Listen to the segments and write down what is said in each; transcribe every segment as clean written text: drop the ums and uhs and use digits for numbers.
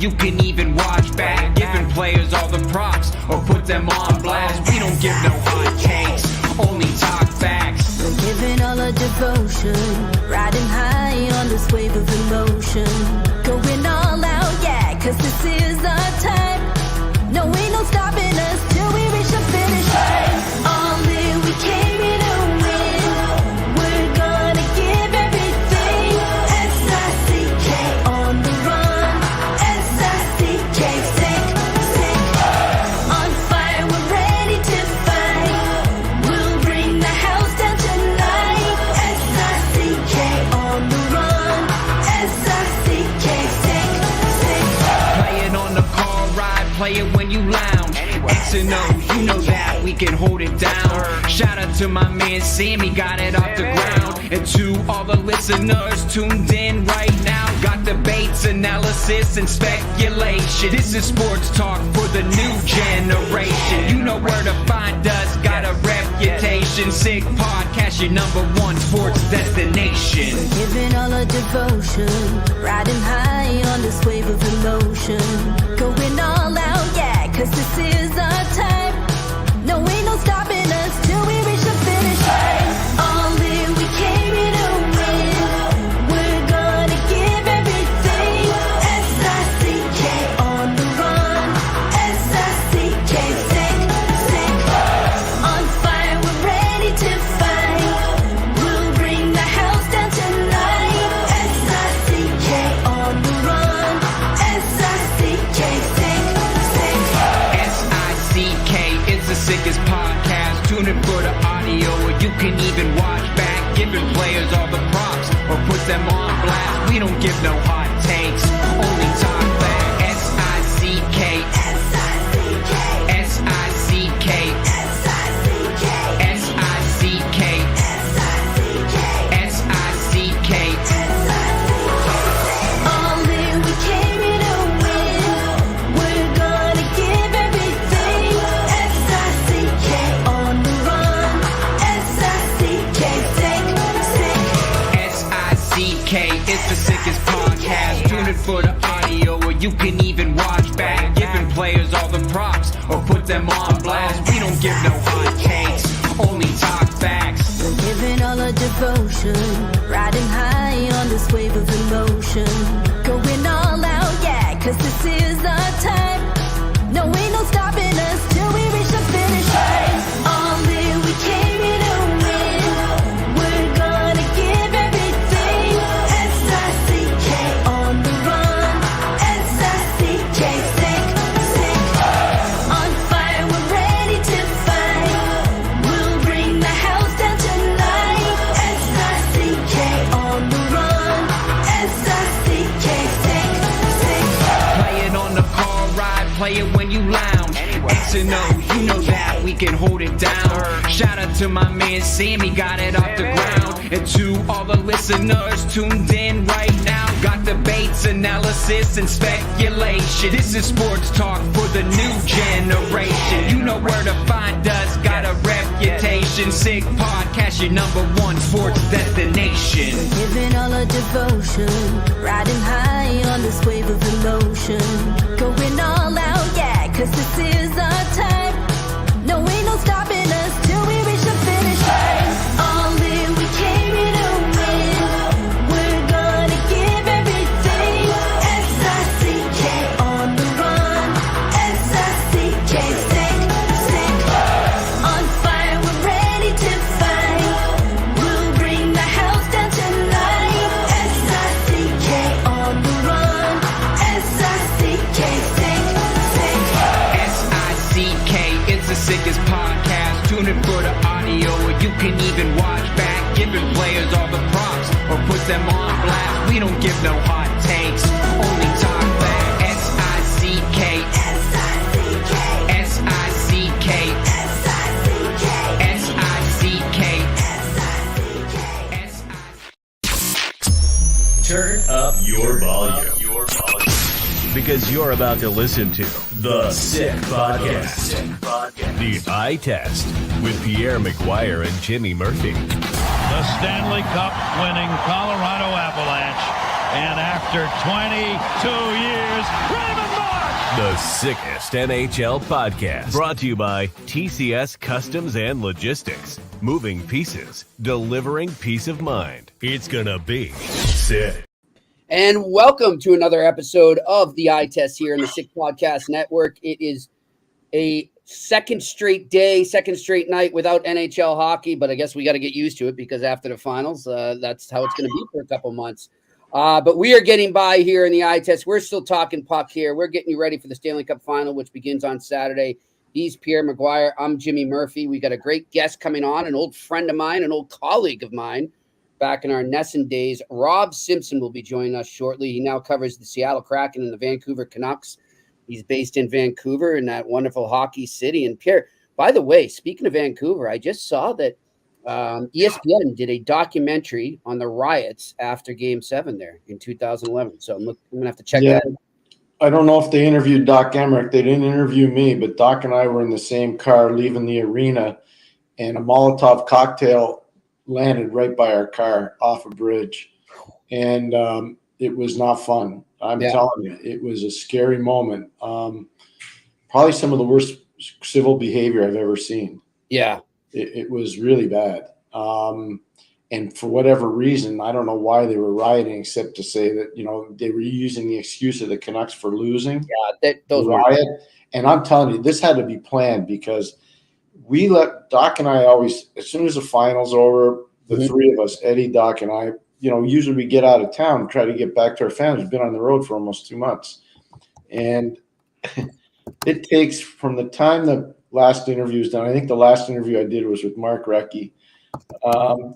you can even watch back. Giving players all the props or put them on blast. We don't give no hot takes, only talk facts. We're giving all our devotion, riding high on this wave of emotion. Going all out, yeah, cause this is our time. No, ain't no stopping us till we reach the finish line. All in, we came here to win. We're gonna give everything. S-I-C-K on the run. S-I-C-K, sick. On fire, we're ready to fight. We'll bring the house down tonight. S-I-C-K on the run. S-I-C-K, sick. Play it on the car ride, play it when you lounge. X and O, you know that we can hold it down. Shout out to my man Sammy, got it off the ground. And to all the listeners tuned in right now, got debates, analysis, and speculation. This is sports talk for the new generation. You know where to find us, got a reputation. Sick Podcast, your #1 sports destination. Giving all our devotion, riding high on this wave of emotion. Going all out, yeah, cause this is our time. No, ain't no stopping us till we reach the finish line. All in, we came here to win. We're gonna give everything. S-I-C-K on the run. S-I-C-K, sick. On fire, we're ready to fight. We'll bring the house down tonight. S-I-C-K on the run. S-I-C-K, sick. S-I-C-K is the sickest podcast. Tune in for the audio, or you can even watch back. Giving players all the props or put them on blast. We don't give no hot takes, only talk back. S-I-C-K, S-I-C-K, S-I-C-K, S-I-C-K, S-I-C-K, S-I-C-K, All in, we came here to win. We're gonna give everything. S-I-C-K on the run. S-I-C-K, sick. S-I-C-K is the sickest podcast. Tune in for the audio, or you can even watch back. Giving players all the props or put them on blast. We don't give no hot takes, only talk facts. We're giving all our devotion, riding high on this wave of emotion. Going all out, yeah, cause this is our time. No, ain't no stopping us till we reach the finish line. All in, we came here to win. We're gonna give everything. S-I-C-K on the run. S-I-C-K, sick. On fire, we're ready to fight. We'll bring the house down tonight. S-I-C-K on the run. S-I-C-K, sick. Play it on the car ride, play it when you lounge. X and O, you know that we can hold it down. Shout out to my man Sammy, got it off the ground. And to all the listeners tuned in right now, got debates, analysis, and speculation. This is sports talk for the new generation. You know where to find us, got a reputation. Sick Podcast, your #1 sports destination. Giving all our devotion, riding high on this wave of emotion. Going all out, yeah, cause this is our time. No, ain't no stopping us till we reach the finish line. All in, we came here to win. We're gonna give everything. S-I-C-K on the run. S-I-C-K, sick. On fire, we're ready to fight. We'll bring the house down tonight. S-I-C-K on the run. S-I-C-K, sick. S-I-C-K is the sickest podcast. Tune in for the audio, or you can even watch back. Giving players all the props or put them on blast. We don't give no hot takes, only talk back. S-I-C-K, S-I-C-K, S-I-C-K, S-I-C-K, S-I-C-K, S-I-C-K. Turn up your volume. Because you're about to listen to The Sick Podcast. The Eye Test with Pierre, McGuire, and Jimmy Murphy. The Stanley Cup winning Colorado Avalanche And after 22 years, Raymond Mark! The sickest NHL podcast. Brought to you by TCS Customs and Logistics. Moving pieces, delivering peace of mind. It's gonna be sick. And welcome to another episode of the Eye Test here in the Sick Podcast Network. It is a second straight day, second straight night without NHL hockey, but I guess we got to get used to it because after the finals, that's how it's going to be for a couple months. But we are getting by here in the Eye Test. We're still talking puck here. We're getting you ready for the Stanley Cup Final, which begins on Saturday. He's Pierre McGuire. I'm Jimmy Murphy. We got a great guest coming on, an old friend of mine, an old colleague of mine back in our Nesson days. Rob Simpson will be joining us shortly. He now covers the Seattle Kraken and the Vancouver Canucks. He's based in Vancouver in that wonderful hockey city. And Pierre, by the way, speaking of Vancouver, I just saw that ESPN did a documentary on the riots after Game 7 there in 2011. So I'm going to have to check that out. I don't know if they interviewed Doc Emmerich. They didn't interview me, but Doc and I were in the same car leaving the arena, and a Molotov cocktail landed right by our car off a bridge. And it was not fun. I'm telling you, it was a scary moment. Probably some of the worst civil behavior I've ever seen. Yeah. It was really bad. And for whatever reason, I don't know why they were rioting, except to say that, you know, they were using the excuse of the Canucks for losing. Yeah, those riot. And I'm telling you, this had to be planned because we let Doc and I always, as soon as the final's over, the three of us, Eddie, Doc, and I, you know, usually we get out of town and try to get back to our families. We've been on the road for almost 2 months. And it takes from the time the last interview was done, I think the last interview I did was with Mark Recchi.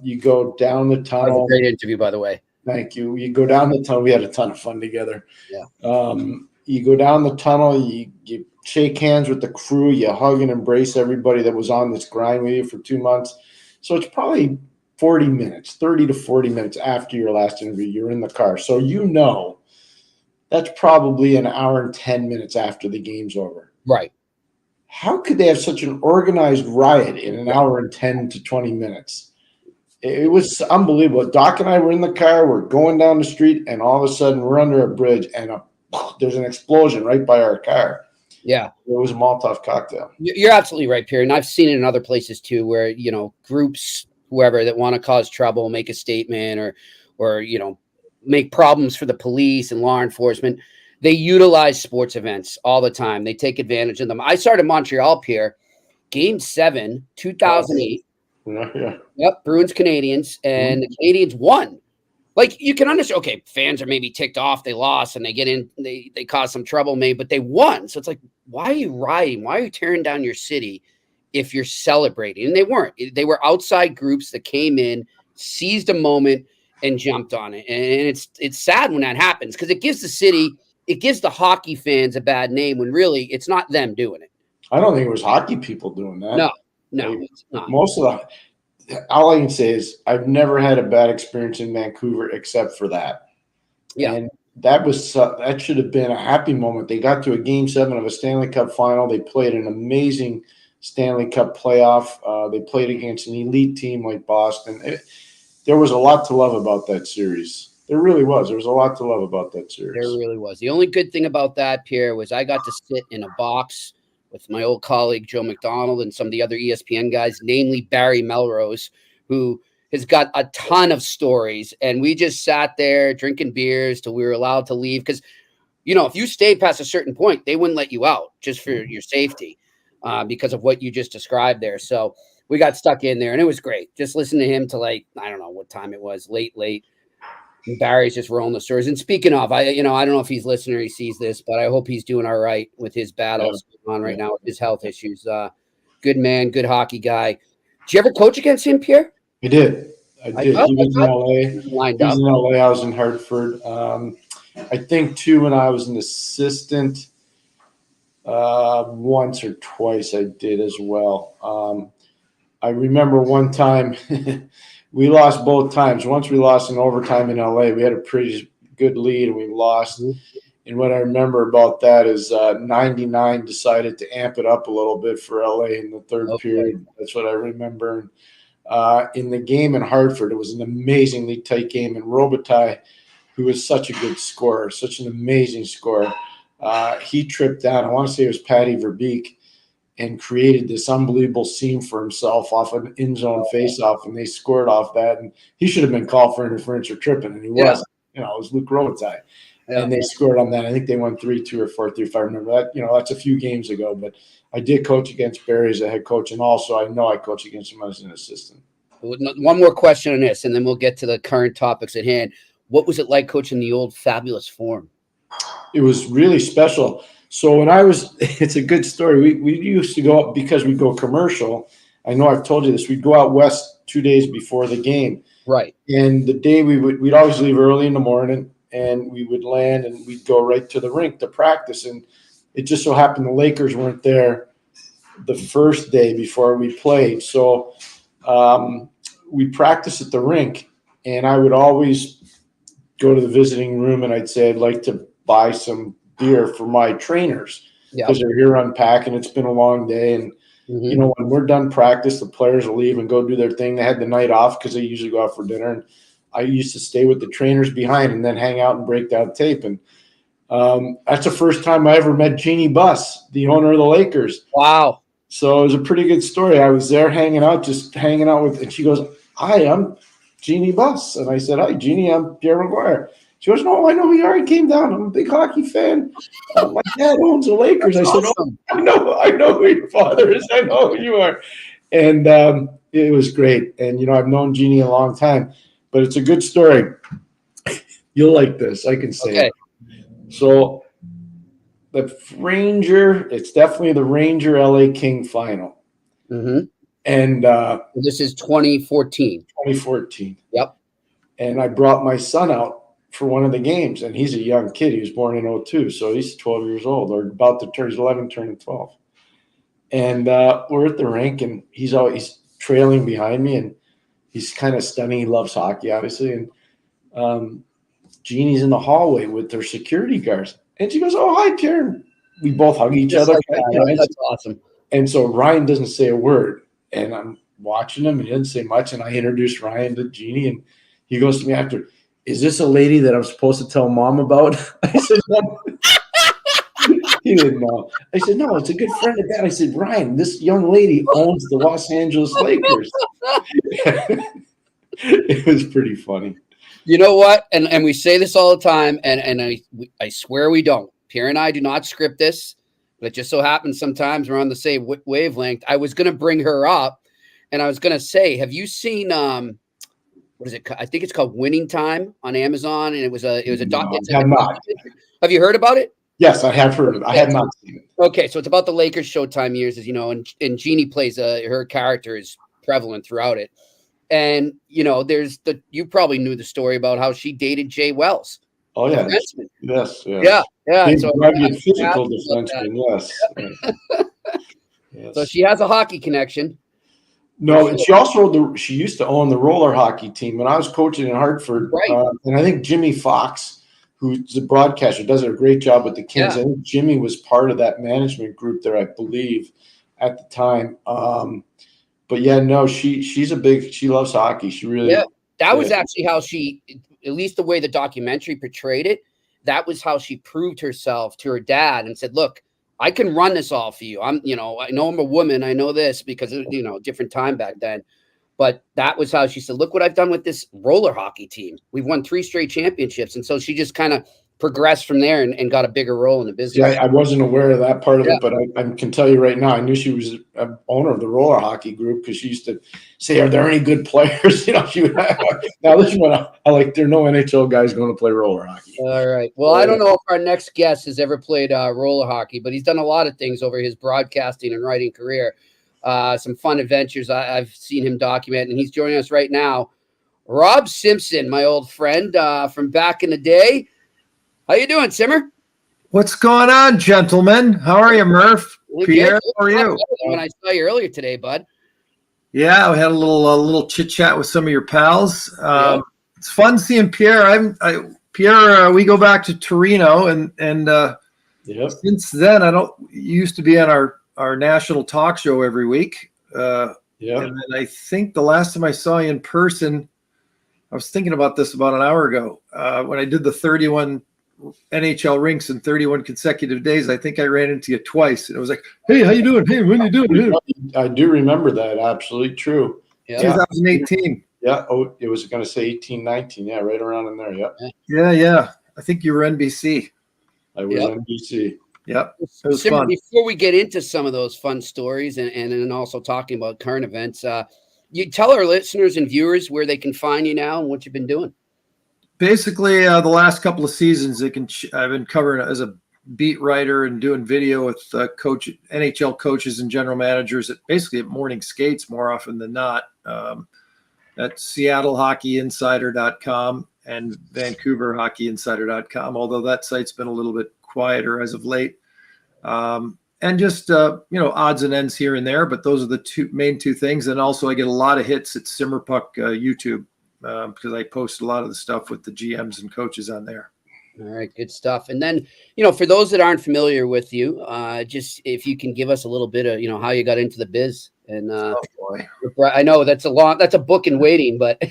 You go down the tunnel. That was a great interview, by the way. Thank you. You go down the tunnel. We had a ton of fun together. Yeah. You go down the tunnel. You shake hands with the crew. You hug and embrace everybody that was on this grind with you for 2 months. So it's probably 40 minutes, 30 to 40 minutes after your last interview. You're in the car. So you know that's probably an hour and 10 minutes after the game's over. Right. How could they have such an organized riot in an hour and 10 to 20 minutes? It was unbelievable. Doc and I were in the car. We're going down the street, and all of a sudden we're under a bridge, and there's an explosion right by our car. Yeah. It was a Molotov cocktail. You're absolutely right, Pierre. And I've seen it in other places too, where, you know, groups, whoever that want to cause trouble, make a statement or, you know, make problems for the police and law enforcement. They utilize sports events all the time. They take advantage of them. I started Montreal, Pierre, Game 7, 2008. Yeah. Yep, Bruins Canadians, and the Canadians won. Like, you can understand, okay, fans are maybe ticked off, they lost, and they get in, they cause some trouble, maybe, but they won. So it's like, why are you rioting? Why are you tearing down your city if you're celebrating? And they weren't. They were outside groups that came in, seized a moment, and jumped on it. And it's sad when that happens because it gives the city, it gives the hockey fans a bad name when really it's not them doing it. I don't think it was hockey people doing that. No, it's not. Most of all I can say is I've never had a bad experience in Vancouver except for that. Yeah. And that should have been a happy moment. They got to a Game 7 of a Stanley Cup final. They played an amazing Stanley Cup playoff. They played against an elite team like Boston. There was a lot to love about that series. There really was. There was a lot to love about that series. There really was. The only good thing about that, Pierre, was I got to sit in a box with my old colleague, Joe McDonald, and some of the other ESPN guys, namely Barry Melrose, who has got a ton of stories. And we just sat there drinking beers till we were allowed to leave. Because, you know, if you stayed past a certain point, they wouldn't let you out just for your safety because of what you just described there. So we got stuck in there, and it was great. Just listen to him till, like, I don't know what time it was, late. And Barry's just rolling the stories. And speaking of, I don't know if he's listening or he sees this, but I hope he's doing all right with his battles going on right now with his health issues. Good man, good hockey guy. Did you ever coach against him, Pierre? I did. He was in LA. He was in LA. I was in Hartford. I think, too, when I was an assistant, once or twice I did as well. I remember one time we lost both times. Once we lost in overtime in LA. We had a pretty good lead, and we lost. And what I remember about that is 99 decided to amp it up a little bit for LA in the third period. That's what I remember. In the game in Hartford, it was an amazingly tight game. And Robitaille who was such a good scorer, such an amazing scorer. He tripped down, I want to say it was Patty Verbeek, and created this unbelievable seam for himself off an in-zone face-off, and they scored off that. And he should have been called for interference or tripping, and he wasn't. It was Luke Robitaille. And they scored on that. I think they won 3-2 or 4-3, if I remember that. That's a few games ago. But I did coach against Barry as a head coach, and also I know I coached against him as an assistant. One more question on this, and then we'll get to the current topics at hand. What was it like coaching the old fabulous Forum? It was really special. So when it's a good story. We used to go up because we go commercial. I know I've told you this. We'd go out west 2 days before the game. Right. And the day we'd always leave early in the morning, and we would land and we'd go right to the rink to practice. And it just so happened the Lakers weren't there the first day before we played. So we practiced at the rink, and I would always go to the visiting room and I'd say, I'd like to buy some beer for my trainers because they're here unpacking. It's been a long day. And, when we're done practice, the players will leave and go do their thing. They had the night off because they usually go out for dinner. And I used to stay with the trainers behind and then hang out and break down tape. And that's the first time I ever met Jeannie Buss, the owner of the Lakers. Wow. So it was a pretty good story. I was there hanging out with, and she goes, "Hi, I'm Jeannie Buss." And I said, "Hi, Jeannie, I'm Pierre McGuire." She goes, "No, I know who you are. I came down. I'm a big hockey fan. My dad owns the Lakers." I said, "Oh, I know who your father is. I know who you are." And it was great. And, I've known Jeannie a long time, but it's a good story. You'll like this. I can say it. So the Ranger, it's definitely the Ranger LA King final. Mm-hmm. And this is 2014. 2014. Yep. And I brought my son out for one of the games, and he's a young kid. He was born in 2002, so he's 12 years old, or about to turn. He's 11, turning 12. And we're at the rink, and he's trailing behind me, and he's kind of stunning. He loves hockey, obviously. And Jeannie's in the hallway with her security guards, and she goes, "Oh, hi, Pierre." We both hug each other. That's awesome. And so Ryan doesn't say a word, and I'm watching him, and he doesn't say much. And I introduced Ryan to Jeannie, and he goes to me after, "Is this a lady that I'm supposed to tell mom about?" I said, "No." He didn't know. I said, "No, it's a good friend of that." I said, "Ryan, this young lady owns the Los Angeles Lakers." It was pretty funny. You know what? And we say this all the time, and I swear we don't. Pierre and I do not script this, but it just so happens sometimes we're on the same wavelength. I was going to bring her up, and I was going to say, have you seen what is it? I think it's called Winning Time on Amazon, and it was a documentary. Have you heard about it? Yes, I have heard of it. I have not seen it. Okay, so it's about the Lakers Showtime years, as you know, and Jeannie plays her character is prevalent throughout it. And there's you probably knew the story about how she dated Jay Wells. Oh yeah, defenseman. Yes, yeah. So physical defenseman, yes. Yes. So she has a hockey connection. No, and she used to own the roller hockey team when I was coaching in Hartford. Right. And I think Jimmy Fox, who's a broadcaster, does a great job with the Kings. Yeah. I think Jimmy was part of that management group there, I believe, at the time. But yeah, no, she loves hockey. She really that was actually how she, at least the way the documentary portrayed it, that was how she proved herself to her dad and said, "Look, I can run this all for you. I know I'm a woman. I know this because different time back then." But that was how she said, "Look what I've done with this roller hockey team. We've won 3 straight championships." And so she just kind of progressed from there and got a bigger role in the business. Yeah, I wasn't aware of that part of it, but I can tell you right now, I knew she was an owner of the roller hockey group because she used to say, "Are there any good players?" She would. Now this one, I like. There are no NHL guys going to play roller hockey. All right. Well, I don't know if our next guest has ever played roller hockey, but he's done a lot of things over his broadcasting and writing career. Some fun adventures I've seen him document, and he's joining us right now. Rob Simpson, my old friend from back in the day. How you doing, Simmer? What's going on, gentlemen? How are you, Murph? Pierre, how are you? When I saw you earlier today, bud. Yeah, we had a little chit chat with some of your pals. It's fun seeing Pierre. Pierre, we go back to Torino, and since then, you used to be on our national talk show every week. And then I think the last time I saw you in person, I was thinking about this about an hour ago when I did the 31 NHL rinks in 31 consecutive days. I think I ran into you twice, and it was like, "Hey, how you doing? Hey, when you doing?" I do remember that. Absolutely true. Yeah. 2018. Yeah. Oh, it was going to say 18, 19. Yeah, right around in there. Yep. Yeah. I think you were NBC. I was NBC. Yep. It was Simmer, fun. before we get into some of those fun stories and then also talking about current events, you tell our listeners and viewers where they can find you now and what you've been doing. Basically, the last couple of seasons, I've been covering as a beat writer and doing video with NHL coaches and general managers at morning skates more often than not. At SeattleHockeyInsider.com and VancouverHockeyInsider.com, although that site's been a little bit quieter as of late. And just, odds and ends here and there, but those are the main two things. And also I get a lot of hits at Simmerpuck YouTube because I post a lot of the stuff with the GMs and coaches on there. All right, good stuff. And then, for those that aren't familiar with you, just if you can give us a little bit of, how you got into the biz. And I know that's a book in waiting, but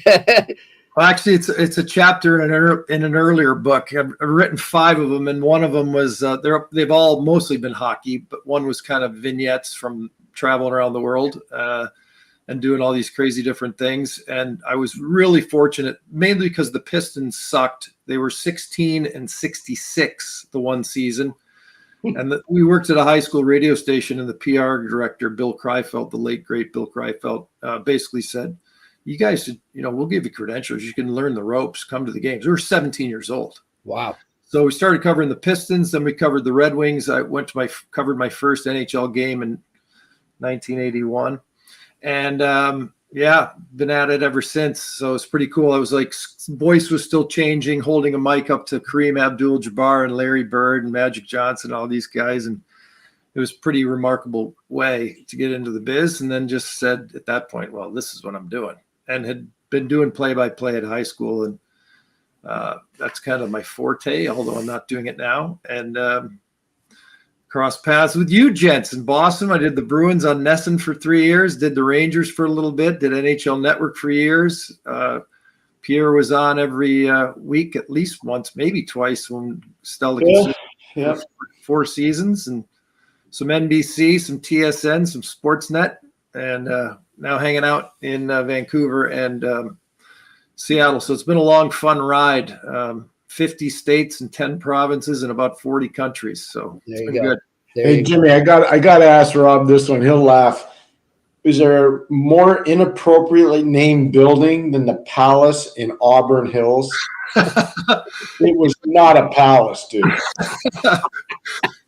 well, actually, it's a chapter in an earlier book. I've written 5 of them, and one of them was they've all mostly been hockey, but one was kind of vignettes from traveling around the world and doing all these crazy different things. And I was really fortunate, mainly because the Pistons sucked. They were 16 and 66 the one season. And we worked at a high school radio station, and the PR director, Bill Kreifeld, the late, great Bill Kreifeld, basically said, "You guys should, we'll give you credentials. You can learn the ropes, come to the games." We were 17 years old. Wow. So we started covering the Pistons. Then we covered the Red Wings. I covered my first NHL game in 1981. And been at it ever since. So it's pretty cool. I was like, voice was still changing, holding a mic up to Kareem Abdul-Jabbar and Larry Bird and Magic Johnson, all these guys. And it was a pretty remarkable way to get into the biz. And then just said at that point, well, this is what I'm doing. And had been doing play-by-play at high school. And that's kind of my forte, although I'm not doing it now. And crossed paths with you gents in Boston. I did the Bruins on Nesson for 3 years, did the Rangers for a little bit, did NHL Network for years. Pierre was on every week, at least once, maybe twice when Stella 4 seasons, and some NBC, some TSN, some Sportsnet, and now hanging out in Vancouver and Seattle. So it's been a long, fun ride. 50 states and 10 provinces and about 40 countries. So it's been good. Hey, Jimmy, I got to ask Rob this one. He'll laugh. Is there a more inappropriately named building than the Palace in Auburn Hills? It was not a palace, dude.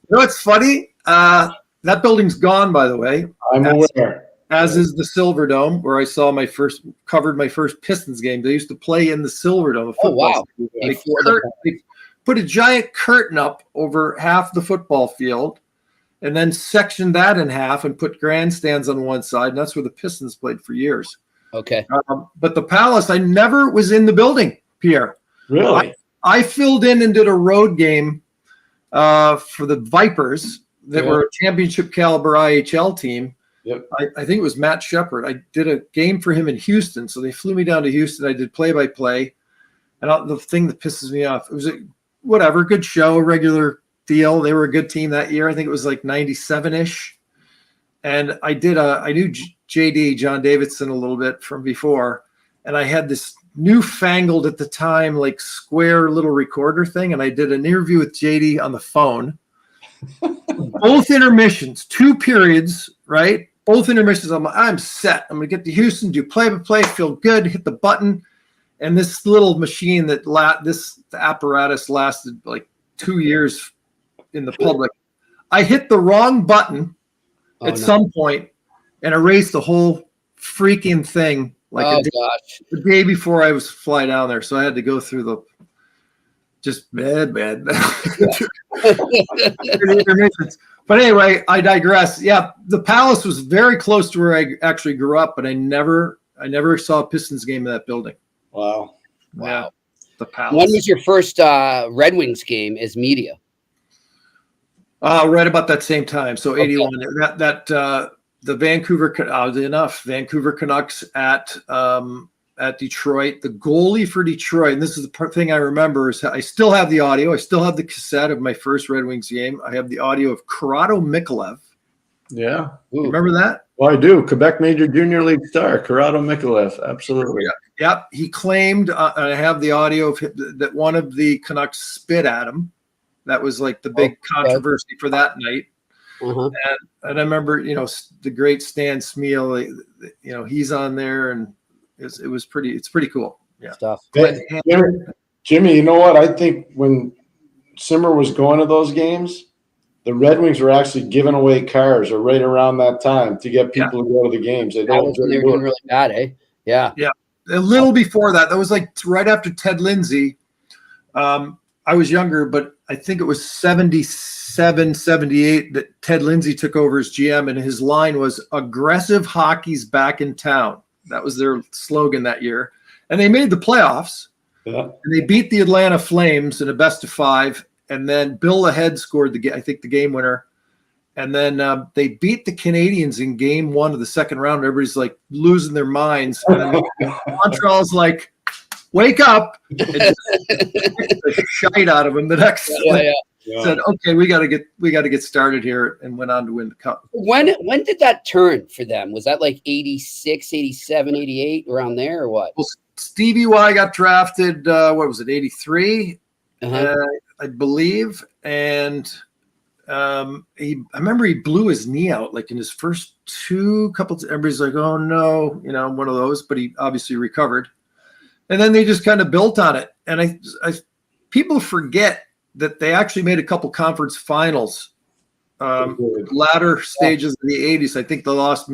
What's funny? That building's gone, by the way. I'm aware. As is the Silver Dome, where I covered my first Pistons game. They used to play in the Silver Dome. Oh, wow. They put a giant curtain up over half the football field and then sectioned that in half and put grandstands on one side. And that's where the Pistons played for years. Okay. But the Palace, I never was in the building, Pierre. Really? I filled in and did a road game for the Vipers that were a championship caliber IHL team. Yep. I think it was Matt Shepard. I did a game for him in Houston. So they flew me down to Houston. I did play-by-play. And the thing that pisses me off, it was good show, regular deal. They were a good team that year. I think it was like 97-ish. And I knew JD, John Davidson, a little bit from before. And I had this newfangled at the time, like square little recorder thing. And I did an interview with JD on the phone. Both intermissions, 2 periods, right? Both intermissions, I'm set. I'm going to get to Houston, do play-by-play, feel good, hit the button. And this little machine the apparatus lasted like 2 years in the public. I hit the wrong button some point and erased the whole freaking thing the day before I was fly down there. So I had to go through just bad. But anyway, I digress. Yeah, the Palace was very close to where I actually grew up, but I never saw a Pistons game in that building. Wow. Yeah, the Palace. When was your first Red Wings game as media? Right about that same time. So 81. The Vancouver Canucks at at Detroit. The goalie for Detroit, and this is the thing I remember, is I still have the audio. I still have the cassette of my first Red Wings game. I have the audio of Corrado Mikalev. Yeah. You remember that? Well, I do. Quebec Major Junior League star, Corrado Mikalev. Absolutely. Yep. He claimed, I have the audio of that one of the Canucks spit at him. That was like the big controversy for that night. And I remember, the great Stan Smeal, he's on there, and it's pretty cool. Yeah. Stuff. Jimmy, you know what? I think when Simmer was going to those games, the Red Wings were actually giving away cars or right around that time to get people to go to the games. They was when they were doing really bad, eh? Yeah. Yeah. A little before that. That was like right after Ted Lindsay. I was younger, but I think it was 77, 78 that Ted Lindsay took over as GM, and his line was "Aggressive hockey's back in town." That was their slogan that year. And they made the playoffs. Yeah. And they beat the Atlanta Flames in a best of 5. And then Bill Ahead scored the game winner. And then they beat the Canadians in game 1 of the second round. Everybody's like losing their minds. And then Montreal's like, wake up. And just the shite out of him the next said, okay, we gotta get started here, and went on to win the cup. When did that turn for them? Was that like 86, 87, 88, around there, or what? Well, Stevie Y got drafted, 83? I believe. And I remember he blew his knee out like in his first everybody's like, oh no, one of those, but he obviously recovered. And then they just kind of built on it. And I people forget that they actually made a couple conference finals, latter stages of the 80s. I think they lost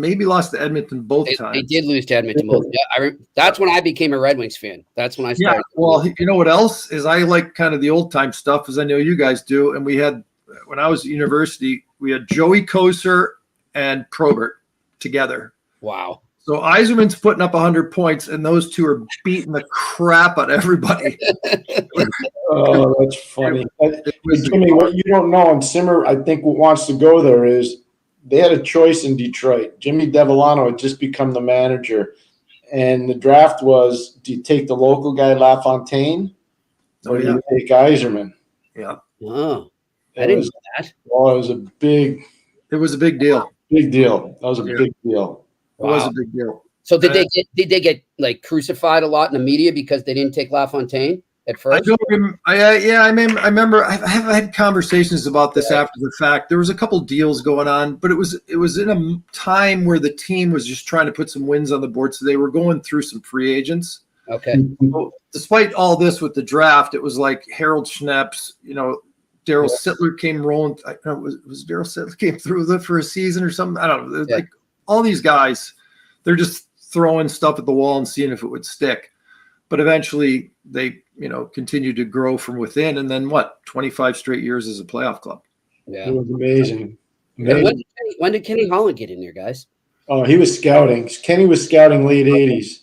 to Edmonton both times. They did lose to Edmonton both. Yeah, that's when I became a Red Wings fan. That's when I started. Yeah, well, you know what else is I like kind of the old time stuff, as I know you guys do. And we had, when I was at university, we had Joey Koser and Probert together. Wow. So Yzerman's putting up 100 points, and those two are beating the crap out of everybody. Oh, that's funny. Jimmy, what you don't know, and Simmer, I think, what wants to go there is they had a choice in Detroit. Jimmy Devellano had just become the manager, and the draft was: do you take the local guy LaFontaine, or do you take Yzerman? Yeah. Oh, I didn't know that. Oh, it was a big. It was a big deal. Big deal. That was a big deal. It was a big deal. So did they get like crucified a lot in the media because they didn't take LaFontaine at first? I remember I've had conversations about this after the fact. There was a couple deals going on, but it was in a time where the team was just trying to put some wins on the board, so they were going through some free agents. Okay. So despite all this with the draft, it was like Harold Schneps, Daryl Sittler came rolling. I don't know, was Daryl Sittler came through for a season or something? I don't know. Like all these guys, they're just throwing stuff at the wall and seeing if it would stick. But eventually they, continued to grow from within. And then 25 straight years as a playoff club. Yeah. It was amazing. When did Kenny Holland get in there, guys? Oh, he was scouting. Kenny was scouting late 80s.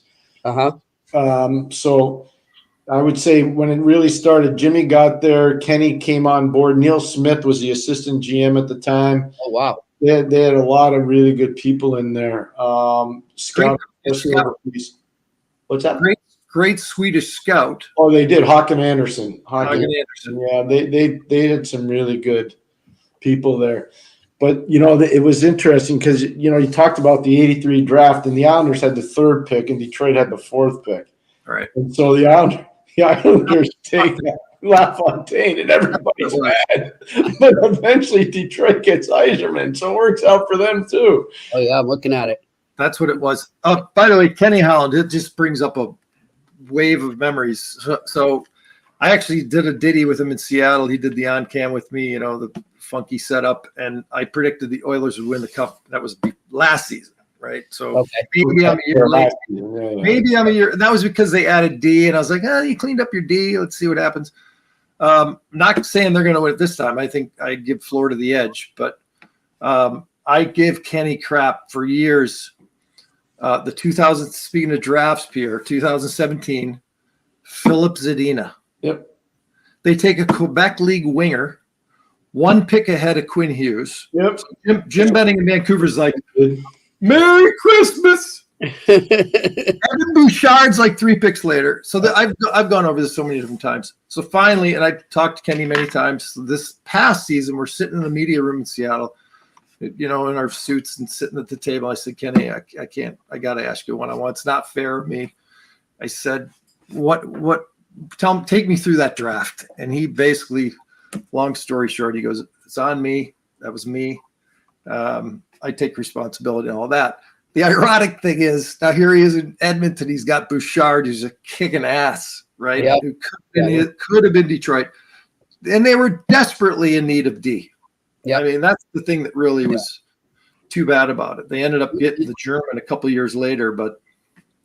So I would say when it really started, Jimmy got there, Kenny came on board. Neil Smith was the assistant GM at the time. Oh, wow. They had a lot of really good people in there. Scout. What's that? Great Swedish scout. Oh, they did. Håkan Andersson. Yeah, they had some really good people there. But, it was interesting because, you talked about the 83 draft, and the Islanders had the 3rd pick and Detroit had the 4th pick. All right. And so the Islanders take LaFontaine, and everybody's mad. But eventually Detroit gets Yzerman, so it works out for them too. Oh, yeah, I'm looking at it. That's what it was. By the way, Kenny Holland, it just brings up a wave of memories. So I actually did a ditty with him in Seattle. He did the on-cam with me, the funky setup, and I predicted the Oilers would win the cup. That was last season. Right. So maybe I'm a year late. Maybe I'm a year. That was because they added D, and I was like, you cleaned up your D. Let's see what happens. Not saying they're going to win it this time. I think I'd give Florida the edge, but I give Kenny crap for years. The 2000, speaking of drafts, Pierre, 2017, Philip Zadina. Yep. They take a Quebec League winger, 1 pick ahead of Quinn Hughes. Yep. So Jim Benning in Vancouver's like, Merry Christmas. Evan Bouchard's like 3 picks later. So I've gone over this so many different times. So finally, and I've talked to Kenny many times, this past season, we're sitting in the media room in Seattle, in our suits and sitting at the table. I said, Kenny, I can't, I got to ask you one-on-one. It's not fair of me. I said, take me through that draft. And he basically, long story short, he goes, it's on me. That was me. I take responsibility and all that. The ironic thing is, now here he is in Edmonton. He's got Bouchard, who's a kicking ass, right? Yep. Who could have been Detroit. And they were desperately in need of D. Yep. I mean, that's the thing that really was too bad about it. They ended up getting the German a couple of years later, but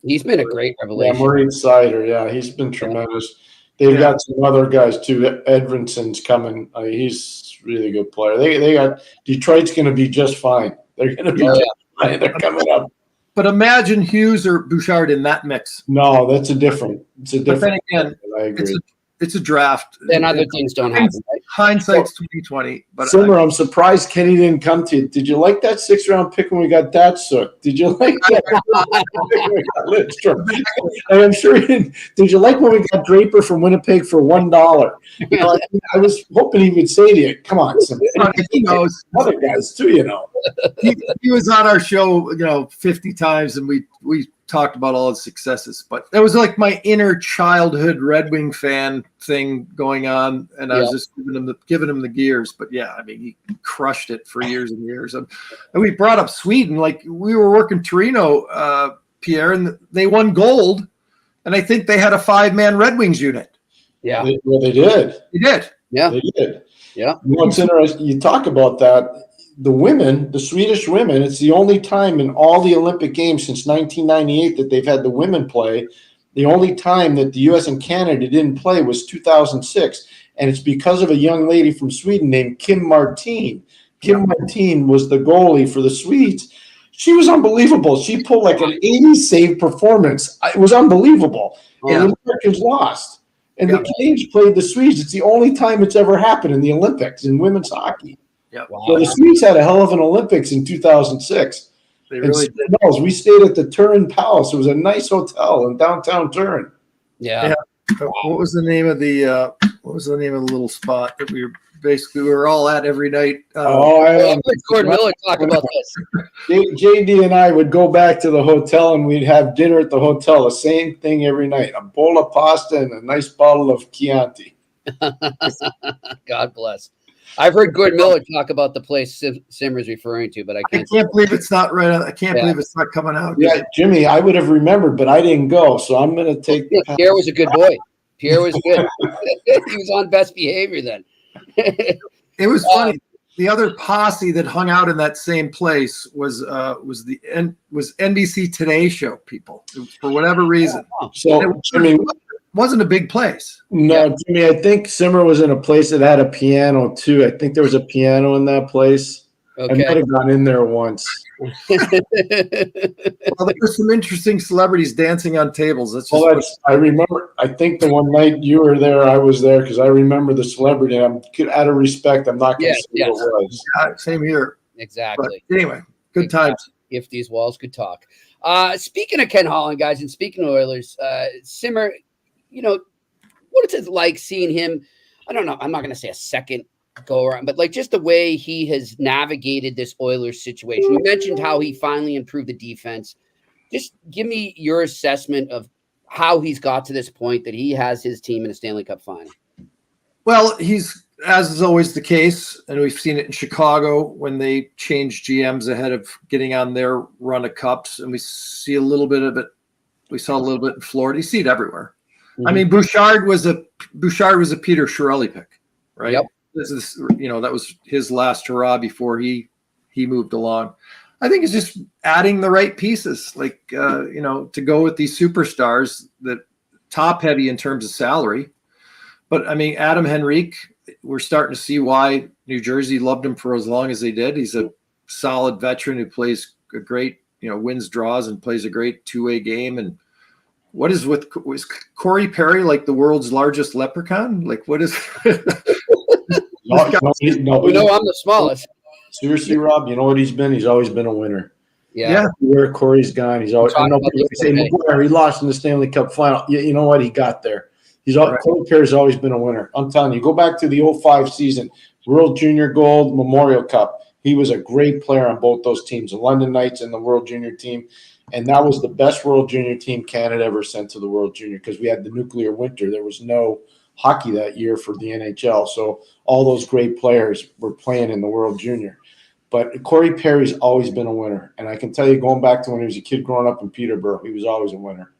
he's been a great revelation. Yeah, Murray Sider. Yeah, he's been tremendous. They've got some other guys too. Edvinson's coming. He's a really good player. They got Detroit's going to be just fine. They're going to be just fine. They're coming up. But imagine Hughes or Bouchard in that mix. No, that's a different. It's a different. But then again, I agree. It's a draft. Then other things don't happen. Right? Hindsight's 2020. But Simmer, I'm surprised Kenny didn't come to you. Did you like that 6th-round pick when we got Datsyuk? Did you like that when we got Lidstrom? And I'm sure he didn't. Did you like when we got Draper from Winnipeg for $1? I was hoping he would say to you, "Come on, Simmer." He knows Other guys too, He was on our show, 50 times, and we talked about all his successes. But that was like my inner childhood Red Wing fan thing going on, and I was just giving him the gears. But yeah, I mean, he crushed it for years and years. And we brought up Sweden, like we were working Torino, Pierre, and they won gold, and I think they had a 5-man Red Wings unit. Yeah, they did. They did. Yeah, they did. Yeah. What's interesting? You talk about that. The Swedish women, it's the only time in all the Olympic Games since 1998 that they've had the women play. The only time that the U.S. and Canada didn't play was 2006, and it's because of a young lady from Sweden named Kim Martin. Kim Martin was the goalie for the Swedes. She was unbelievable. She pulled like an 80 save performance. It was unbelievable. And the Americans lost. And the Canadians played the Swedes. It's the only time it's ever happened in the Olympics in women's hockey. Yeah. Wow. So the Swedes had a hell of an Olympics in 2006. They really did. We stayed at the Turin Palace. It was a nice hotel in downtown Turin. Yeah. What was the name of the little spot that we were all at every night? I heard Gordon Miller talk about this. JD and I would go back to the hotel and we'd have dinner at the hotel. The same thing every night: a bowl of pasta and a nice bottle of Chianti. God bless. I've heard Gordon Miller talk about the place Simmer's referring to, but I can't believe it's not right. I can't believe it's not coming out. Yeah, Jimmy, I would have remembered, but I didn't go, so I'm going to take. Pierre was a good boy. Pierre was good. He was on best behavior then. It was funny. The other posse that hung out in that same place was NBC Today Show people for whatever reason. So Jimmy. Wasn't a big place. No, Jimmy, I think Simmer was in a place that had a piano too. I think there was a piano in that place. Okay. I might have gone in there once. Well, there were some interesting celebrities dancing on tables. I remember. I think the one night you were there, I was there because I remember the celebrity. I'm out of respect. I'm not going to say what it was. Yeah, same here. Exactly. But anyway, good times. If these walls could talk. Speaking of Ken Holland, guys, and speaking of Oilers, Simmer. What is it like seeing him? I don't know. I'm not going to say a second go around, but like just the way he has navigated this Oilers situation. You mentioned how he finally improved the defense. Just give me your assessment of how he's got to this point that he has his team in a Stanley Cup final. Well, he's, as is always the case, and we've seen it in Chicago when they changed GMs ahead of getting on their run of cups, and we see a little bit of it. We saw a little bit in Florida. You see it everywhere. I mean, Bouchard was a Peter Chiarelli pick, right? Yep. That was his last hurrah before he moved along. I think it's just adding the right pieces, like to go with these superstars that top heavy in terms of salary. But I mean, Adam Henrique, we're starting to see why New Jersey loved him for as long as they did. He's a solid veteran who plays a great, wins draws and plays a great two-way game. And what is was Corey Perry like the world's largest leprechaun? Like what is? No, I'm the smallest. Seriously, Rob, you know what he's been? He's always been a winner. Yeah. Where Corey's gone, he's always. I know people say today. McGuire, he lost in the Stanley Cup final. You know what? He got there. Corey Pierre's always been a winner. I'm telling you, go back to the 05 season, World Junior Gold, Memorial Cup. He was a great player on both those teams, the London Knights and the World Junior team. And that was the best World Junior team Canada ever sent to the World Junior because we had the nuclear winter. There was no hockey that year for the NHL. So all those great players were playing in the World Junior. But Corey Perry's always been a winner. And I can tell you, going back to when he was a kid growing up in Peterborough, he was always a winner.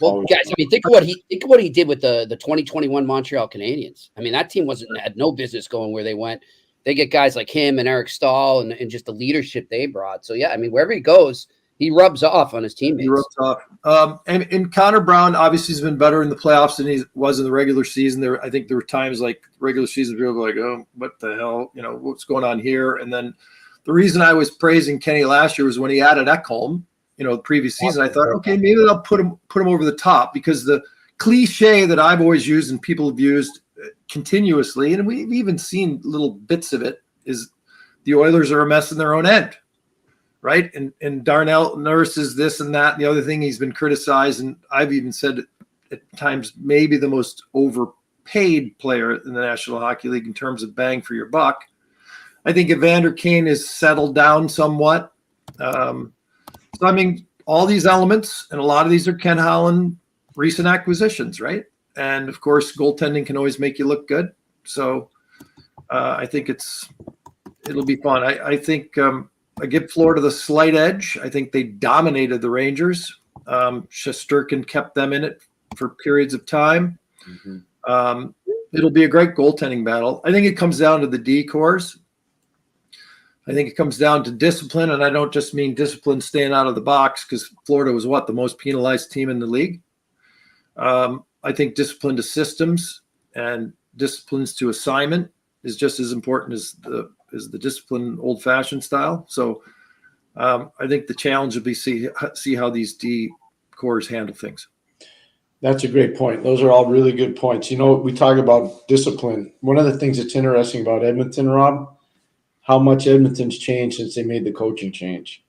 Well, guys, I mean, think of what he did with the 2021 Montreal Canadiens. I mean, that team had no business going where they went. They get guys like him and Eric Stahl and just the leadership they brought. So, yeah, I mean, wherever he goes, he rubs off on his teammates. He rubs off. And Connor Brown obviously has been better in the playoffs than he was in the regular season. I think there were times like regular season people were like, oh, what the hell? You know, what's going on here? And then the reason I was praising Kenny last year was when he added Ekholm, the previous season, I thought, okay, maybe I'll put him over the top, because the cliche that I've always used and people have used continuously, and we've even seen little bits of it, is the Oilers are a mess in their own end, right? And Darnell Nurse is this and that and the other thing. He's been criticized, and I've even said at times maybe the most overpaid player in the National Hockey League in terms of bang for your buck. I think Evander Kane has settled down somewhat. So, I mean, all these elements, and a lot of these are Ken Holland recent acquisitions, right? And, of course, goaltending can always make you look good. So I think it'll be fun. I think I give Florida the slight edge. I think they dominated the Rangers. Shesterkin kept them in it for periods of time. Mm-hmm. It'll be a great goaltending battle. I think it comes down to the D-cores. I think it comes down to discipline, and I don't just mean discipline staying out of the box, because Florida was the most penalized team in the league. I think discipline to systems and disciplines to assignment is just as important as the discipline old-fashioned style. So I think the challenge will be see how these D cores handle things. That's a great point. Those are all really good points. We talk about discipline. One of the things that's interesting about Edmonton, Rob, how much Edmonton's changed since they made the coaching change.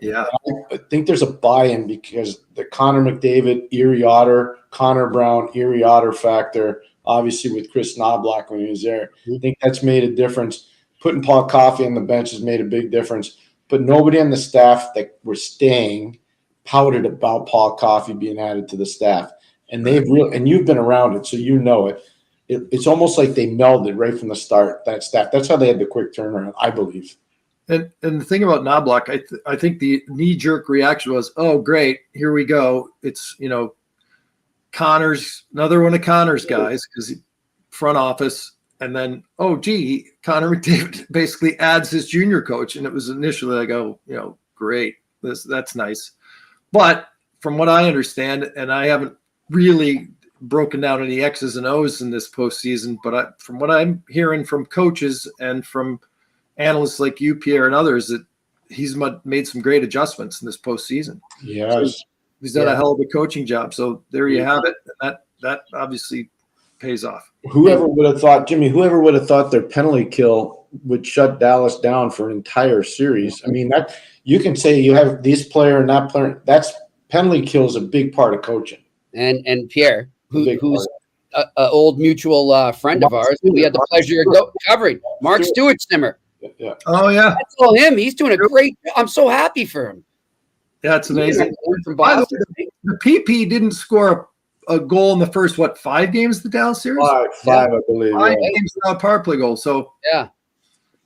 Yeah. I think there's a buy-in because the Connor McDavid, Erie Otter, Connor Brown, Erie Otter factor, obviously with Chris Knobloch when he was there. I think that's made a difference. Putting Paul Coffey on the bench has made a big difference. But nobody on the staff that were staying pouted about Paul Coffey being added to the staff. And and you've been around it, so you know it. It's almost like they melded right from the start, that staff. That's how they had the quick turnaround, I believe. And the thing about Knobloch, I think the knee-jerk reaction was, oh, great, here we go. It's, Connor's, another one of Connor's guys, because front office. And then, oh, gee, Connor McDavid basically adds his junior coach. And it was initially like, oh, great, that's nice. But from what I understand, and I haven't really broken down any X's and O's in this postseason, but from what I'm hearing from coaches and from analysts like you, Pierre, and others, that he's made some great adjustments in this postseason. Yes. So he's done a hell of a coaching job. So there you have it. And that obviously pays off. Whoever would have thought their penalty kill would shut Dallas down for an entire series? I mean, that you can say you have this player and that player. That's penalty kill is a big part of coaching. And Pierre, who's an old mutual friend of ours, we had the pleasure of covering, Mark Stewart Simmer. Yeah. Oh, yeah. I told him he's doing a great job. I'm so happy for him. Yeah, it's amazing. From By the Boston. way, the PP didn't score a goal in the first, 5 games of the Dallas series? Five, I believe. 5 games without power play goal. So yeah,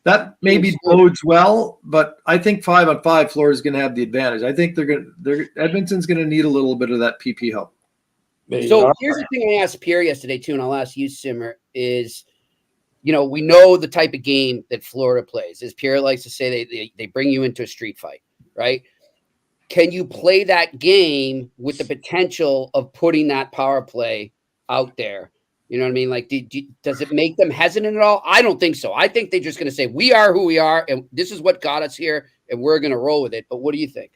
that maybe bodes well, but I think 5-on-5, Florida's going to have the advantage. I think Edmonton's going to need a little bit of that PP help. So here's the thing I asked Pierre yesterday too, and I'll ask you, Simmer, is, we know the type of game that Florida plays. As Pierre likes to say, they bring you into a street fight, right? Can you play that game with the potential of putting that power play out there? You know what I mean? Like, does it make them hesitant at all? I don't think so. I think they're just going to say, we are who we are, and this is what got us here, and we're going to roll with it. But what do you think?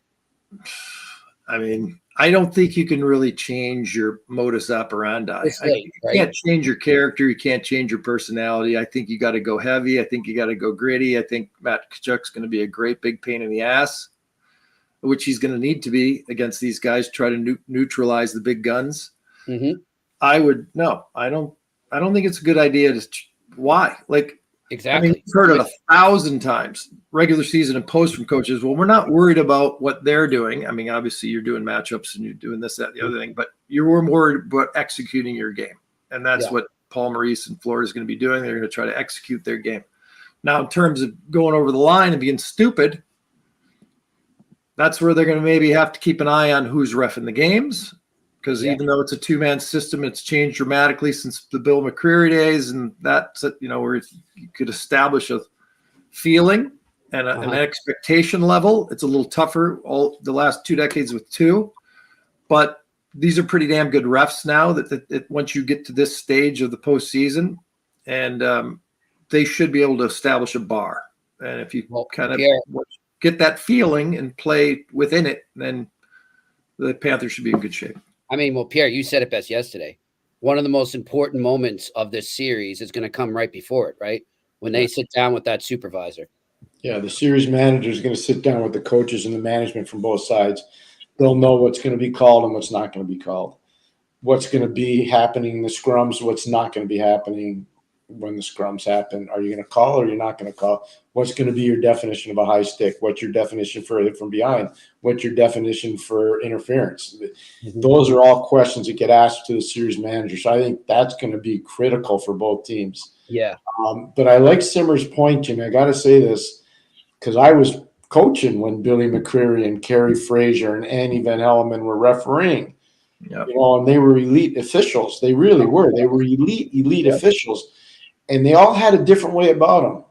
I mean, I don't think you can really change your modus operandi. You can't change your character. You can't change your personality. I think you got to go heavy. I think you got to go gritty. I think Matt Tkachuk's going to be a great big pain in the ass. which he's going to need to be against these guys, try to neutralize the big guns. Mm-hmm. I don't think it's a good idea why? Like, Exactly. I mean, we've heard it 1,000 times, regular season and post from coaches. Well, we're not worried about what they're doing. I mean, obviously you're doing matchups and you're doing this, that, the other thing, but you're more worried about executing your game. And that's what Paul Maurice and Florida is going to be doing. They're going to try to execute their game. Now, in terms of going over the line and being stupid, that's where they're going to maybe have to keep an eye on who's reffing the games. Because even though it's a two-man system, it's changed dramatically since the Bill McCreary days, and that's where you could establish a feeling and an expectation level. It's a little tougher all the last 2 decades with two, but these are pretty damn good refs now. That once you get to this stage of the postseason, and they should be able to establish a bar. And if you get that feeling and play within it, then the Panthers should be in good shape. I mean, well, Pierre, you said it best yesterday. One of the most important moments of this series is going to come right before it, right? When they sit down with that supervisor. Yeah, the series manager is going to sit down with the coaches and the management from both sides. They'll know what's going to be called and what's not going to be called. What's going to be happening in the scrums, what's not going to be happening when the scrums happen. Are you going to call or you're not going to call? What's going to be your definition of a high stick? What's your definition for it from behind? What's your definition for interference? Mm-hmm. Those are all questions that get asked to the series manager. So I think that's going to be critical for both teams. Yeah. But I like Simmer's point, Jimmy. I got to say this because I was coaching when Billy McCreary and Kerry Fraser and Andy Van Hellemond were refereeing. Yep. And they were elite officials. They really were. They were elite officials. And they all had a different way about them.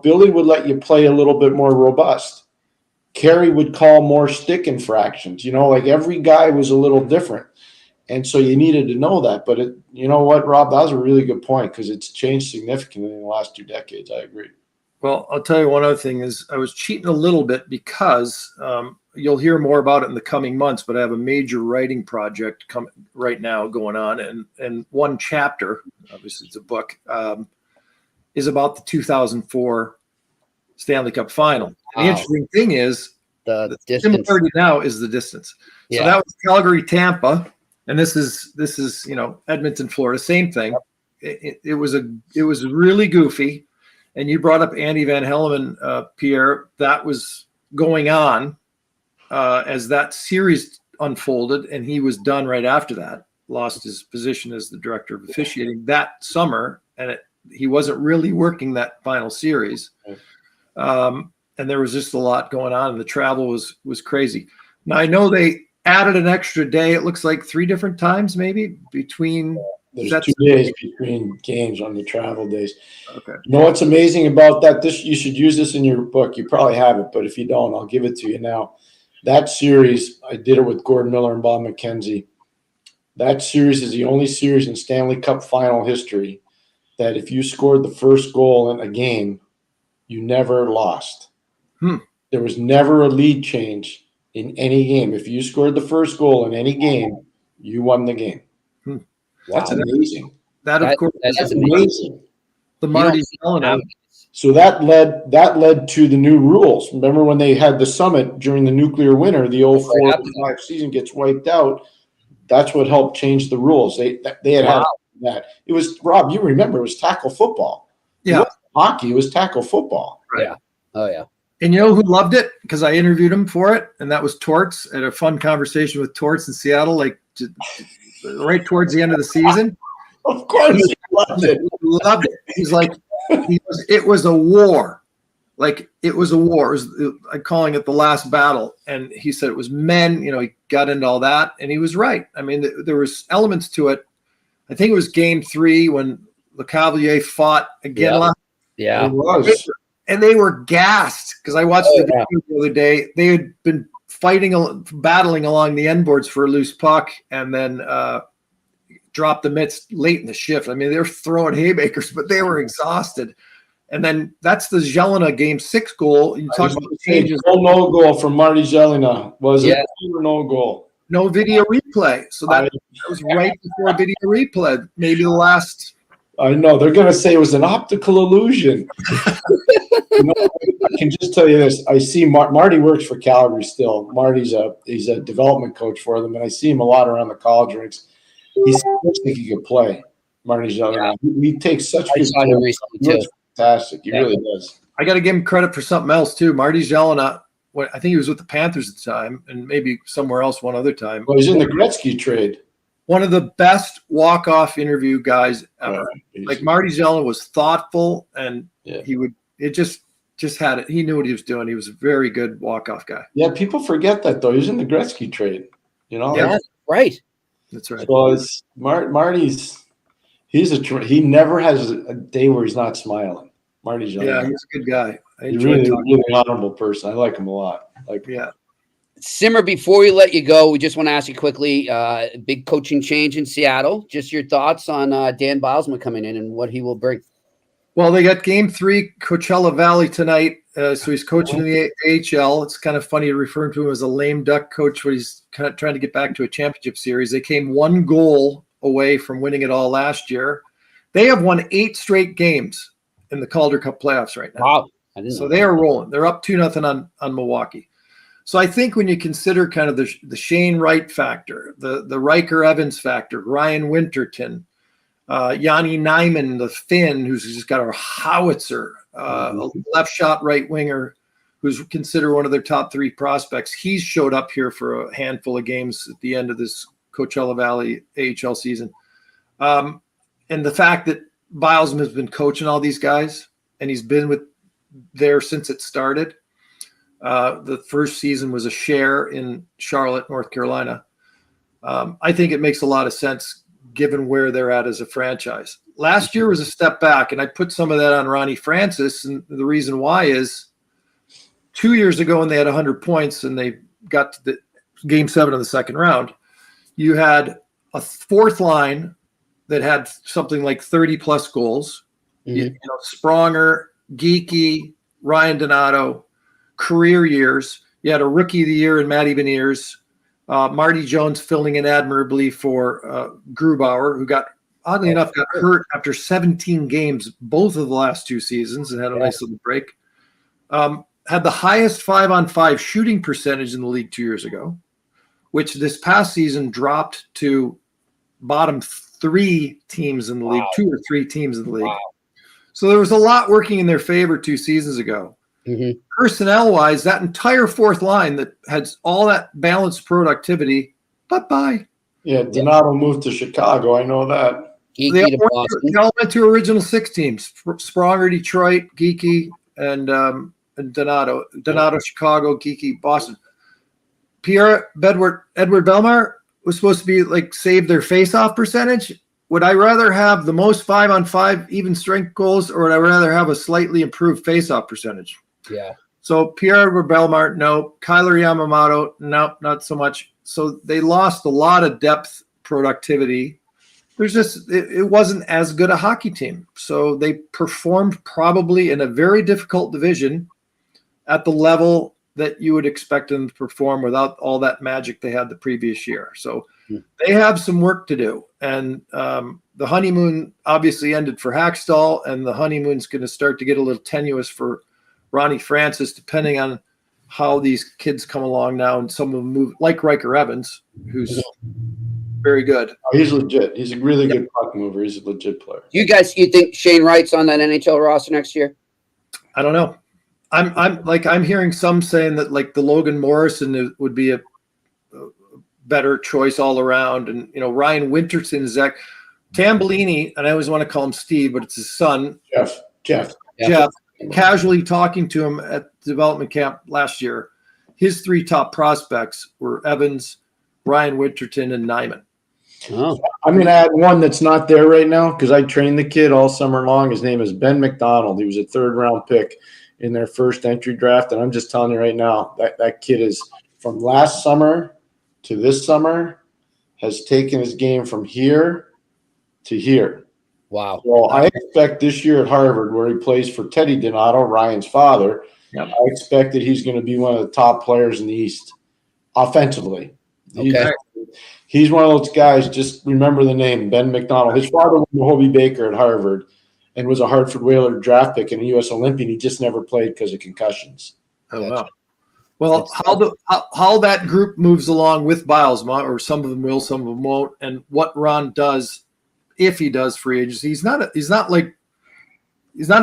Billy would let you play a little bit more robust. Kerry would call more stick infractions. Like every guy was a little different. And so you needed to know that. But you know what, Rob, that was a really good point because it's changed significantly in the last 2 decades. I agree. Well, I'll tell you one other thing is I was cheating a little bit because you'll hear more about it in the coming months, but I have a major writing project right now going on. And one chapter, obviously it's a book, is about the 2004 Stanley Cup Final. Wow. The interesting thing is the similarity now is the distance. Yeah. So that was Calgary, Tampa. And this is Edmonton, Florida, same thing. It was really goofy. And you brought up Andy Van Hellemond, Pierre. That was going on as that series unfolded, and he was done right after that. Lost his position as the director of officiating that summer, and he wasn't really working that final series. And there was just a lot going on, and the travel was crazy. Now I know they added an extra day. It looks like 3 different times, maybe between. There's 2 days between games on the travel days. Okay. You know what's amazing about that? You should use this in your book. You probably have it, but if you don't, I'll give it to you now. That series, I did it with Gordon Miller and Bob McKenzie. That series is the only series in Stanley Cup final history that if you scored the first goal in a game, you never lost. There was never a lead change in any game. If you scored the first goal in any game, you won the game. Wow. That's amazing. That of course that's amazing. The Marty Zelina. So that led to the new rules. Remember when they had the summit during the nuclear winter, the 04-05 season gets wiped out. That's what helped change the rules. They had that. It was, Rob, you remember, it was tackle football. Yeah. It wasn't hockey, it was tackle football. Right. Yeah. Oh yeah. And you know who loved it? Because I interviewed him for it, and that was Torts. I had a fun conversation with Torts in Seattle, right towards the end of the season. Of course, he loved it. Loved it. He's like, it was a war. Like, it was a war. I'm calling it the last battle. And he said it was men. He got into all that, and he was right. I mean, there was elements to it. I think it was Game 3 when LeCavalier fought again. Yeah, it was. And they were gassed because I watched the video the other day. They had been battling along the end boards for a loose puck, and then dropped the mitts late in the shift. I mean, they were throwing haymakers, but they were exhausted. And then that's the Zelina Game 6 goal. You talk about the changes. No goal from Marty Zelina. Was it no goal? No video replay. So that was right before video replay. Maybe the last I know they're going to say it was an optical illusion. I can just tell you this: I see Marty works for Calgary still. He's a development coach for them, and I see him a lot around the college ranks. He seems like he could play. Marty's young. Yeah. He takes such good saw him recently too. Fantastic. He really does. I got to give him credit for something else too. Marty's yelling at. I think he was with the Panthers at the time, and maybe somewhere else one other time. Well, he's in the Gretzky trade. One of the best walk-off interview guys ever. Like Marty Zellner was thoughtful, and it just had it. He knew what he was doing. He was a very good walk-off guy. Yeah, people forget that though. He's in the Gretzky trade. You know, yeah, right. That's right. So it's Marty's. He never has a day where he's not smiling. Marty's young. Yeah, he's a good guy. He's really honorable person. I like him a lot. Simmer, before we let you go, we just want to ask you quickly, big coaching change in Seattle. Just your thoughts on Dan Bilesma coming in and what he will bring. Well, they got Game 3, Coachella Valley tonight, so he's coaching in the AHL. It's kind of funny referring to him as a lame duck coach when he's kind of trying to get back to a championship series. They came 1 goal away from winning it all last year. They have won 8 straight games in the Calder Cup playoffs right now. Wow. So they are rolling. They're up 2-0 on Milwaukee. So I think when you consider kind of the Shane Wright factor, the Riker Evans factor, Ryan Winterton, Yanni Nyman, the Finn, who's just got a howitzer, a left shot right winger, who's considered one of their top 3 prospects. He's showed up here for a handful of games at the end of this Coachella Valley AHL season. And the fact that Bilesman has been coaching all these guys, and he's been there since it started. The first season was a share in Charlotte, North Carolina. I think it makes a lot of sense given where they're at as a franchise. Last year was a step back, and I put some of that on Ronnie Francis, and the reason why is 2 years ago when they had 100 points and they got to the Game 7 of the second round, you had a fourth line that had something like 30-plus goals. Spronger, Geeky, Ryan Donato, career years. You had a rookie of the year in Matty Beniers, Marty Jones filling in admirably for Grubauer, who oddly enough, got hurt after 17 games, both of the last 2 seasons, and had a nice little break. Had the highest 5-on-5 shooting percentage in the league 2 years ago, which this past season dropped to bottom 3 teams in the league, 2 or 3 teams in the league. Wow. So there was a lot working in their favor 2 seasons ago. Personnel-wise, that entire fourth line that had all that balanced productivity, bye-bye. Yeah, Donato moved to Chicago. I know that. They all went to original 6 teams. Spronger, Detroit, Geeky, and Donato. Donato, Chicago, Geeky, Boston. Pierre, Edward Belmar was supposed to be save their face-off percentage. Would I rather have the most 5-on-5 even strength goals, or would I rather have a slightly improved face-off percentage? Yeah. So Pierre Belmar, no. Kyler Yamamoto, no, not so much. So they lost a lot of depth productivity. It wasn't as good a hockey team. So they performed probably in a very difficult division at the level that you would expect them to perform without all that magic they had the previous year. So they have some work to do. And the honeymoon obviously ended for Hackstall, and the honeymoon's going to start to get a little tenuous for Ronnie Francis, depending on how these kids come along now. And some of them move, like Riker Evans, who's very good. Oh, he's legit. He's a really good puck mover. He's a legit player. You think Shane Wright's on that NHL roster next year? I don't know. I'm hearing some saying that the Logan Morrison would be a better choice all around. And, Ryan Winterton, Zach Tambellini, and I always want to call him Steve, but it's his son. Jeff. Casually talking to him at development camp last year. His 3 top prospects were Evans, Ryan Winterton, and Nyman. Oh. I'm going to add one that's not there right now because I trained the kid all summer long. His name is Ben McDonald. He was a 3rd-round pick in their first entry draft, and I'm just telling you right now, that kid is from last summer to this summer has taken his game from here to here. Wow. Well, I expect this year at Harvard, where he plays for Teddy Donato, Ryan's father, I expect that he's going to be one of the top players in the East offensively. Okay. he's one of those guys. Just remember the name, Ben McDonald. His father was Hobie Baker at Harvard, and was a Hartford Whaler draft pick and a U.S. Olympian. He just never played because of concussions. Oh wow. Well, how that group moves along with Bilesma, or some of them will, some of them won't, and what Ron does, if he does free agency, he's not a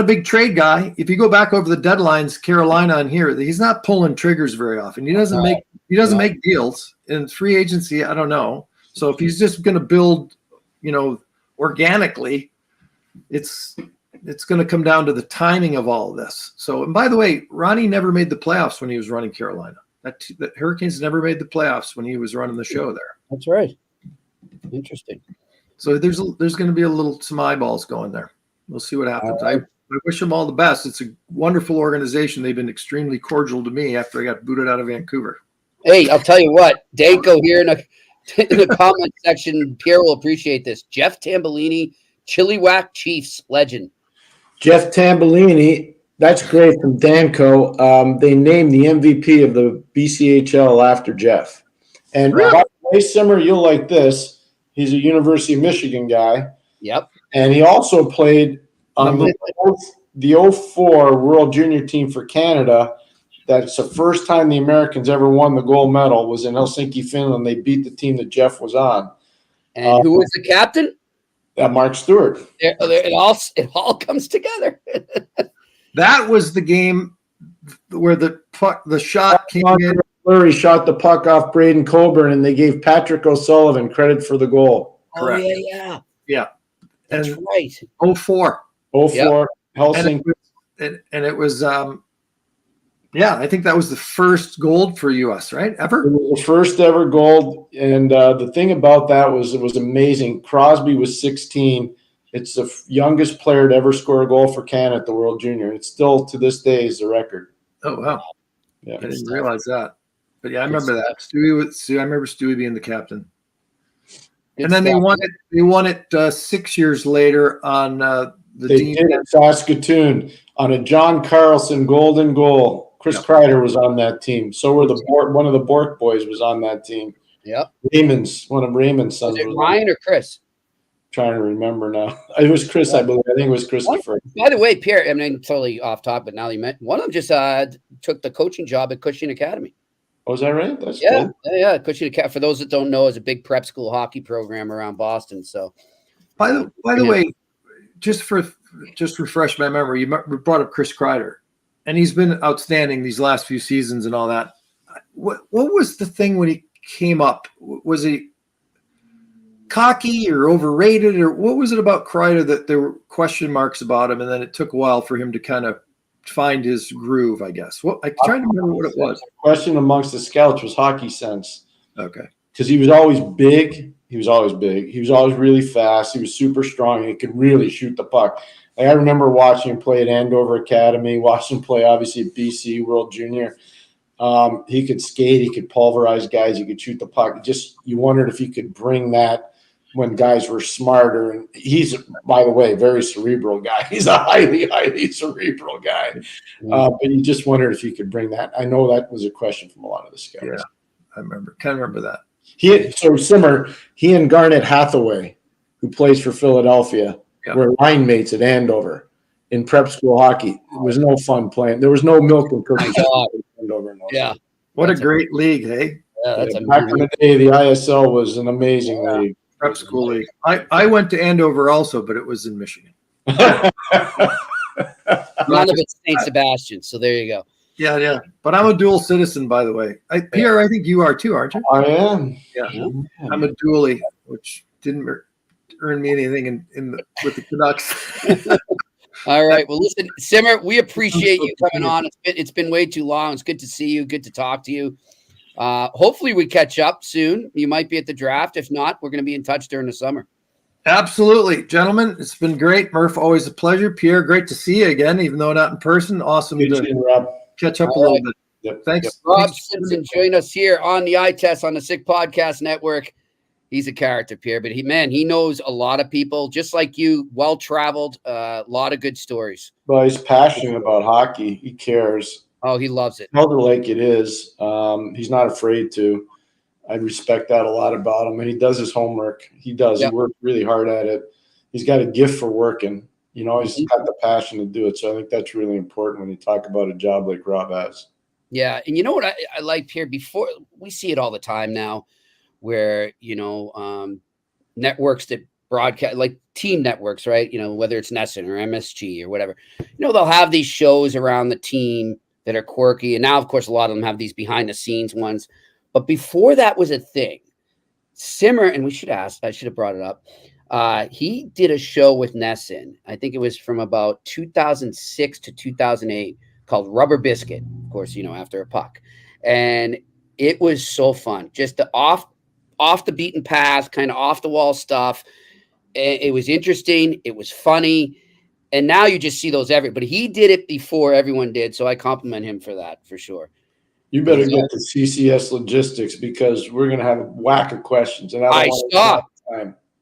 big trade guy. If you go back over the deadlines, Carolina and here, he's not pulling triggers very often. He doesn't make deals in free agency. I don't know. So if he's just going to build, organically, it's going to come down to the timing of all of this. So, and by the way, Ronnie never made the playoffs when he was running Carolina. The Hurricanes never made the playoffs when he was running the show there. That's right. Interesting. So there's going to be some eyeballs going there. We'll see what happens. I wish them all the best. It's a wonderful organization. They've been extremely cordial to me after I got booted out of Vancouver. Hey, I'll tell you what, Danko here in the comment section, Pierre will appreciate this. Jeff Tambellini, Chilliwack Chiefs legend. Jeff Tambellini, that's great from Danko. They named the MVP of the BCHL after Jeff. And by the way, Simmer, you'll like this. He's a University of Michigan guy. Yep. And he also played on the 04 World Junior team for Canada. That's the first time the Americans ever won the gold medal, was in Helsinki, Finland. They beat the team that Jeff was on. And who was the captain? Mark Stewart. It all comes together. That was the game where the shot came in. Fleury shot the puck off Braden Coburn, and they gave Patrick O'Sullivan credit for the goal. Correct. Yeah. That's right. 04. Yep. Helsinki. And it was I think that was the first gold for US, right? Ever? It was the first ever gold. And the thing about that was it was amazing. Crosby was 16. It's the youngest player to ever score a goal for Canada at the World Junior. It's still, to this day, is the record. Oh, wow. Yeah, I didn't realize that. But yeah, I remember that. I remember Stewie being the captain. And then they won it 6 years later on they did in Saskatoon on a John Carlson golden goal. Chris Kreider was on that team. So were one of the Bork boys was on that team. Yep. One of Raymond's sons. Was it Ryan or Chris? Trying to remember now. It was Chris, I believe. I think it was Christopher. By the way, Pierre, I mean, totally off topic, but now you met one of them just took the coaching job at Cushing Academy. Oh, is that right? That's cool. Yeah. Cushing Academy, for those that don't know, is a big prep school hockey program around Boston. So, by the way, just refresh my memory, you brought up Chris Kreider, and he's been outstanding these last few seasons and all that. What was the thing when he came up? Was he cocky or overrated, or what was it about Kreider that there were question marks about him, and then it took a while for him to kind of find his groove, I guess? I'm trying to remember what it was. The question amongst the scouts was hockey sense. Okay. Because he was always big. He was always really fast. He was super strong, and he could really shoot the puck. Like, I remember watching him play at Andover Academy, watching him play, obviously, at BC World Junior. He could skate. He could pulverize guys. He could shoot the puck. You wondered if he could bring that when guys were smarter. And he's, by the way, a very cerebral guy. He's a highly, highly cerebral guy. But you just wondered if he could bring that. I know that was a question from a lot of the scouts. Yeah, I kind of remember that. He and Garnet Hathaway, who plays for Philadelphia, were line mates at Andover in prep school hockey. It was no fun playing. There was no milk and cookies. Andover. Yeah. What a great league, hey? Yeah, that's back in the day, the ISL was an amazing league. Prep school league. I went to Andover also, but it was in Michigan. None of it's St. Sebastian, so there you go. Yeah. But I'm a dual citizen, by the way. Pierre, I think you are too, aren't you? I am. Yeah. I'm a dually, which didn't earn me anything with the Canucks. All right. Well, listen, Simmer, we appreciate you coming on. It's been way too long. It's good to see you. Good to talk to you. Hopefully we catch up soon. You might be at the draft. If not, we're going to be in touch during the summer. Absolutely. Gentlemen, it's been great. Murph, always a pleasure. Pierre, great to see you again, even though not in person. Awesome to catch up a little bit. Yep. Thanks. Rob Simpson joined us here on the Eye Test on the Sick Podcast Network. He's a character, Pierre, but he knows a lot of people, just like you, well-traveled, a lot of good stories. Well, he's passionate about hockey. He cares. Oh, he loves it. Tells it like it is. He's not afraid to. I respect that a lot about him, and he does his homework. He does. Yep. He works really hard at it. He's got a gift for working. You know, he's got the passion to do it. So I think that's really important when you talk about a job like Rob has. Yeah. And you know what I like, Pierre, before we see it all the time now where, networks that broadcast, like team networks, right? Whether it's Nesson or MSG or whatever, they'll have these shows around the team that are quirky. And now, of course, a lot of them have these behind the scenes ones. But before that was a thing, Simmer, and I should have brought it up. He did a show with Nesson. I think it was from about 2006 to 2008 called Rubber Biscuit, of course, after a puck. And it was so fun. Just the off the beaten path, kind of off the wall stuff. It was interesting. It was funny. And now you just see those but he did it before everyone did. So I compliment him for that, for sure. You better get to TCS Logistics because we're going to have a whack of questions. And I saw.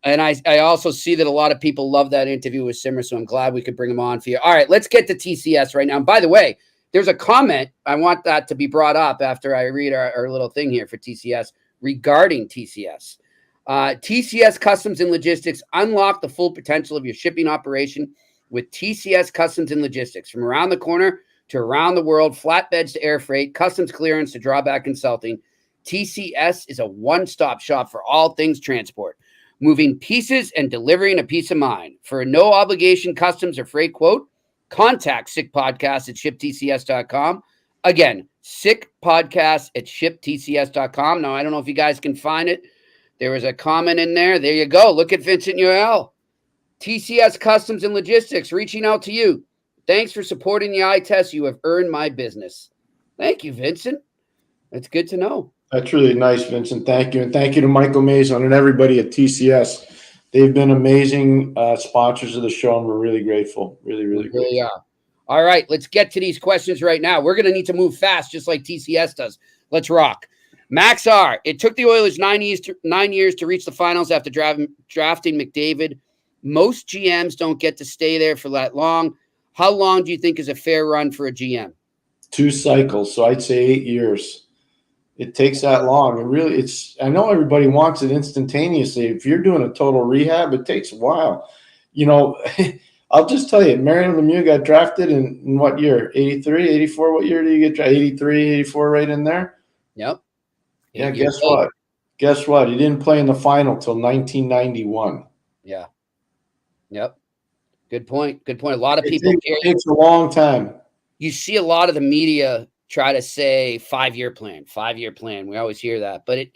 And I also see that a lot of people love that interview with Simmer, so I'm glad we could bring him on for you. All right, let's get to TCS right now. And by the way, there's a comment. I want that to be brought up after I read our little thing here for TCS regarding TCS. TCS Customs and Logistics, unlock the full potential of your shipping operation with TCS Customs and Logistics. From around the corner to around the world, flatbeds to air freight, customs clearance to drawback consulting, TCS is a one-stop shop for all things transport, moving pieces and delivering a peace of mind. For a no-obligation customs or freight quote, contact sickpodcast at shiptcs.com. Again, sickpodcast at shiptcs.com. Now, I don't know if you guys can find it. There was a comment in there. There you go. Look at Vincent Yoel. TCS Customs and Logistics reaching out to you. Thanks for supporting the eye test. You have earned my business. Thank you, Vincent. That's good to know. That's really nice, Vincent. Thank you. And thank you to Michael Mason and everybody at TCS. They've been amazing sponsors of the show, and we're really grateful. Really, really grateful. Really are. All right, let's get to these questions right now. We're going to need to move fast, just like TCS does. Let's rock. Max R. It took the Oilers 9 years to reach the finals after drafting McDavid. Most GMs don't get to stay there for that long. How long do you think is a fair run for a GM? 2 cycles, so I'd say 8 years. It takes that long. And really, I know everybody wants it instantaneously. If you're doing a total rehab, it takes a while. I'll just tell you, Mario Lemieux got drafted in what year? 83, 84? What year did you get drafted? 83, 84, right in there? Yep. Yeah, guess what? Guess what? He didn't play in the final till 1991. Yeah. Yep. Good point. Good point. A lot of people. It takes a long time. You see a lot of the media try to say 5-year plan, 5-year plan. We always hear that, but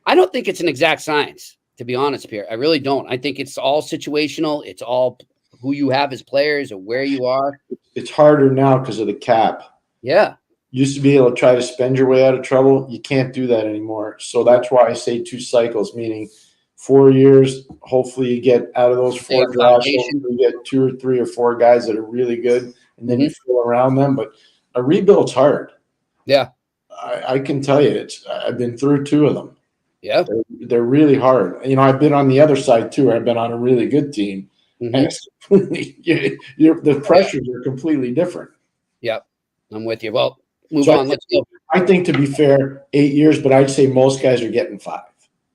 I don't think it's an exact science, to be honest, Pierre. I really don't. I think it's all situational. It's all who you have as players or where you are. It's harder now because of the cap. Yeah. Used to be able to try to spend your way out of trouble. You can't do that anymore. So that's why I say 2 cycles, meaning 4 years. Hopefully you get out of those 4 drafts. You get 2 or 3 or 4 guys that are really good, and then you fill around them. But a rebuild's hard. Yeah. I can tell you, I've been through 2 of them. Yeah. They're really hard. I've been on the other side too. I've been on a really good team. Mm-hmm. And it's the pressures are completely different. Yep. I'm with you. Well, move on. Let's go. I think, to be fair, 8 years, but I'd say most guys are getting 5.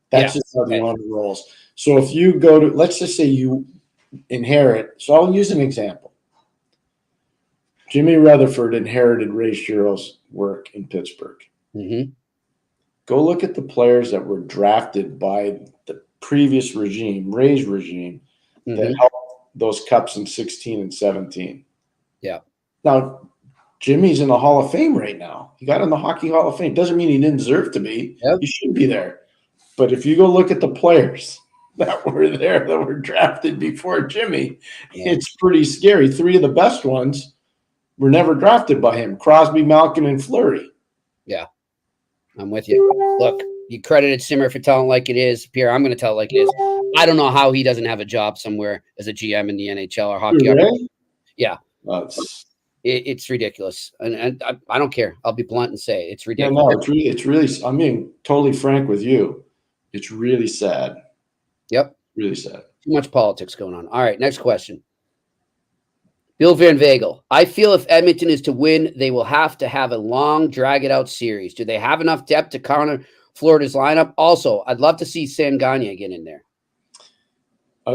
That's just how the one rolls. So if you go to, let's just say you inherit. So I'll use an example. Jimmy Rutherford inherited Ray Shiro's work in Pittsburgh. Mm-hmm. Go look at the players that were drafted by the previous regime, Ray's regime, that helped those cups in 16 and 17. Yeah. Now, Jimmy's in the Hall of Fame right now. He got in the Hockey Hall of Fame. Doesn't mean he didn't deserve to be. Yep. He should be there. But if you go look at the players that were there that were drafted before Jimmy, it's pretty scary. 3 of the best ones were never drafted by him: Crosby, Malkin, and Fleury. Yeah, I'm with you. Look, you credited Simmer for telling like it is. Pierre, I'm going to tell it like it is. I don't know how he doesn't have a job somewhere as a GM in the NHL or hockey. Really? Yeah. It's ridiculous. And I don't care. I'll be blunt and say it's ridiculous. Yeah, no, it's really, I'm being totally frank with you. It's really sad. Yep. Really sad. Too much politics going on. All right, next question. Bill Van Vagel. I feel if Edmonton is to win, they will have to have a long, drag-it-out series. Do they have enough depth to counter Florida's lineup. Also, I'd love to see Sam Gagne get in there.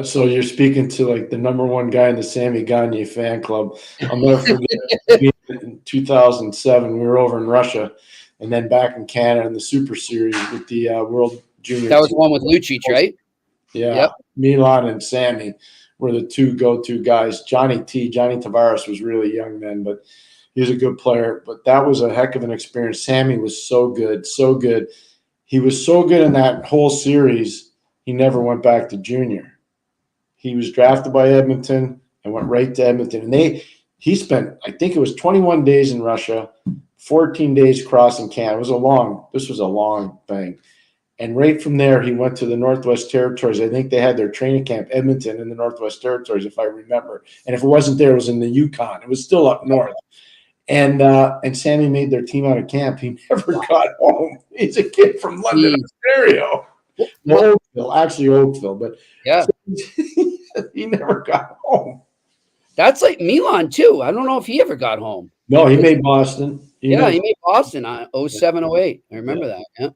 So you're speaking to like the number one guy in the Sammy Gagne fan club. I'll never forget in 2007, we were over in Russia and then back in Canada in the Super Series with the World Junior. That was one with Lucic, right? Yeah. Yep. Milan and Sammy were the two go-to guys. Johnny Tavares was really young then, but he was a good player. But that was a heck of an experience. Sammy was so good, so good. He was so good in that whole series, he never went back to junior. He was drafted by Edmonton and went right to Edmonton. And he spent, I think it was 21 days in Russia, 14 days crossing Canada. This was a long thing. And right from there, he went to the Northwest Territories. I think they had their training camp, Edmonton, in the Northwest Territories, if I remember. And if it wasn't there, it was in the Yukon. It was still up north. And Sammy made their team out of camp. He never got home. He's a kid from London, Ontario. Oakville, but yeah, he never got home. That's like Milan too. I don't know if he ever got home. No, he made Boston. He made Boston 07-08. I remember that. Yeah.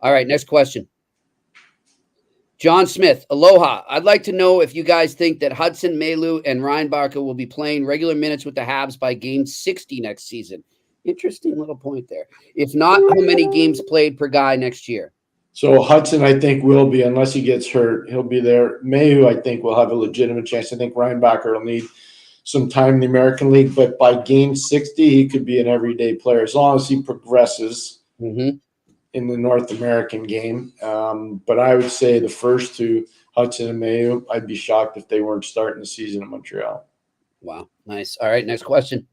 All right, next question. John Smith, aloha. I'd like to know if you guys think that Hudson, Mailou, and Ryan Barker will be playing regular minutes with the Habs by game 60 next season. Interesting little point there. If not, how many games played per guy next year? So Hudson, I think, will be, unless he gets hurt, he'll be there. Mayu, I think, will have a legitimate chance. I think Ryan Backer will need some time in the American League, but by game 60, he could be an everyday player as long as he progresses in the North American game. But I would say the first two, Hudson and Mayu, I'd be shocked if they weren't starting the season in Montreal. Wow, nice. All right, next question.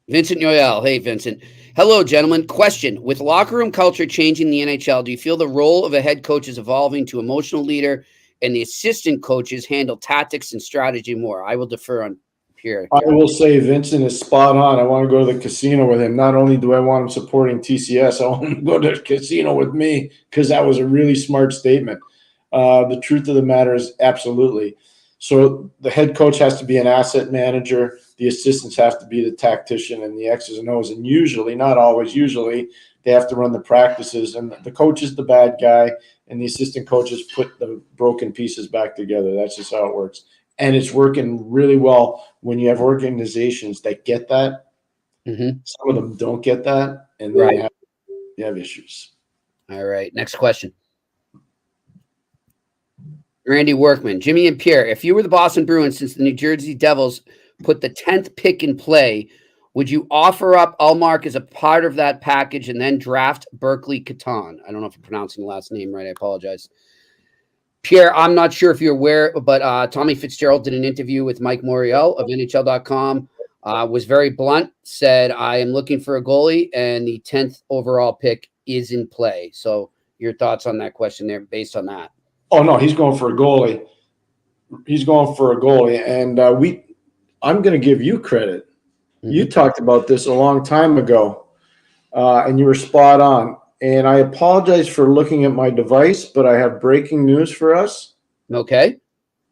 Vincent Noel. Hey, Vincent. Hello, gentlemen. Question. With locker room culture changing in the NHL, do you feel the role of a head coach is evolving to emotional leader and the assistant coaches handle tactics and strategy more? I will defer on Pierre. I will say Vincent is spot on. I want to go to the casino with him. Not only do I want him supporting TCS, I want him to go to the casino with me because that was a really smart statement. The truth of the matter is absolutely. So the head coach has to be an asset manager. The assistants have to be the tactician and the X's and O's. And usually, not always, usually they have to run the practices. And the coach is the bad guy, and the assistant coaches put the broken pieces back together. That's just how it works. And it's working really well when you have organizations that get that. Some of them don't get that, and then you have issues. All right, next question. Randy Workman, Jimmy and Pierre, if you were the Boston Bruins since the New Jersey Devils put the 10th pick in play, would you offer up Ullmark as a part of that package and then draft Berkeley Catan? I don't know if I'm pronouncing the last name right. I apologize. Pierre, I'm not sure if you're aware, but Tommy Fitzgerald did an interview with Mike Morial of NHL.com, was very blunt, said, I am looking for a goalie, and the 10th overall pick is in play. So your thoughts on that question there based on that? Oh, no, he's going for a goalie. And I'm going to give you credit. You talked about this a long time ago, and you were spot on. And I apologize for looking at my device, but I have breaking news for us. Okay.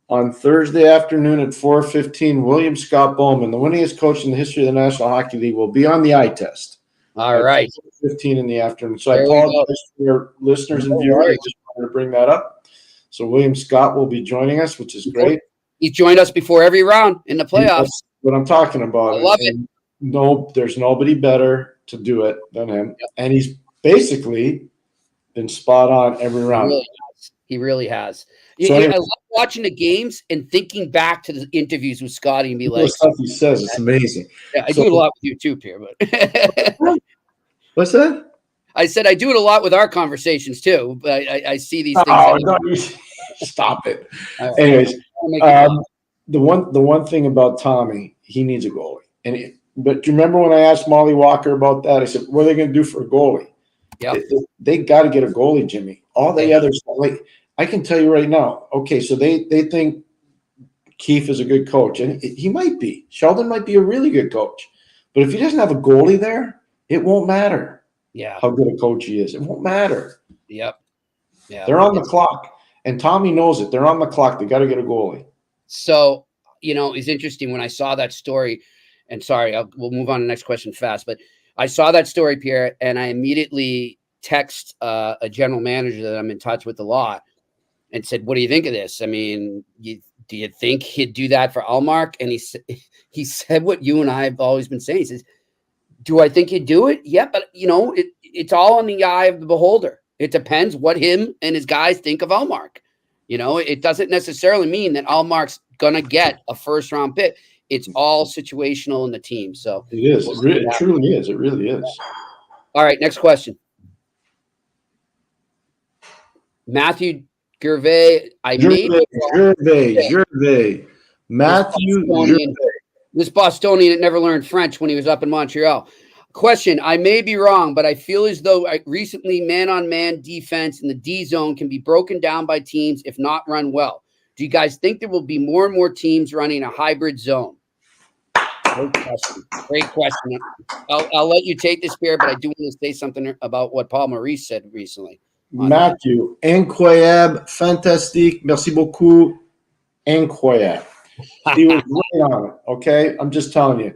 On Thursday afternoon at 4:15, William Scott Bowman, the winningest coach in the history of the National Hockey League, will be on the eye test. All right. 4:15 in the afternoon. So I apologize for your listeners and viewers. I just wanted to bring that up. So William Scott will be joining us, which is great. He's joined us before every round in the playoffs. That's what I'm talking about. I love it. No, there's nobody better to do it than him. Yep. And he's basically been spot on every round. He really has. So I love watching the games and thinking back to the interviews with Scotty and be like, stuff he says, it's amazing. Yeah, I do it a lot with you too, Pierre. But what's that? I said I do it a lot with our conversations too, but I see these things. Oh, no, stop it. Right. Anyways, the one thing about Tommy, he needs a goalie. But do you remember when I asked Molly Walker about that? I said, what are they going to do for a goalie? Yeah, they got to get a goalie, Jimmy. All the other stuff, like I can tell you right now. Okay, so they think Keefe is a good coach, and he might be. Sheldon might be a really good coach, but if he doesn't have a goalie there, it won't matter. Yeah, how good a coach he is, it won't matter. Yep. Yeah, they're on the clock, and Tommy knows it. They're on the clock. They got to get a goalie. So it's interesting when I saw that story. And sorry, we'll move on to the next question fast. But I saw that story, Pierre, and I immediately text a general manager that I'm in touch with a lot and said, "What do you think of this? I mean, do you think he'd do that for Allmark?" And he said what you and I have always been saying. He says, "Do I think he'd do it? Yeah, but it's all in the eye of the beholder. It depends what him and his guys think of Allmark. It doesn't necessarily mean that Allmark's gonna get a first-round pick. It's all situational in the team. So it is. It truly is. It really is. All right, next question. Matthew Gervais. Gervais. Matthew Gervais. This Bostonian that never learned French when he was up in Montreal. Question, I may be wrong, but I feel as though recently man-on-man defense in the D zone can be broken down by teams if not run well. Do you guys think there will be more and more teams running a hybrid zone? Great question. I'll let you take this, Pierre, but I do want to say something about what Paul Maurice said recently. Matthew, incroyable, fantastique, merci beaucoup, incroyable. He was right on it, okay? I'm just telling you,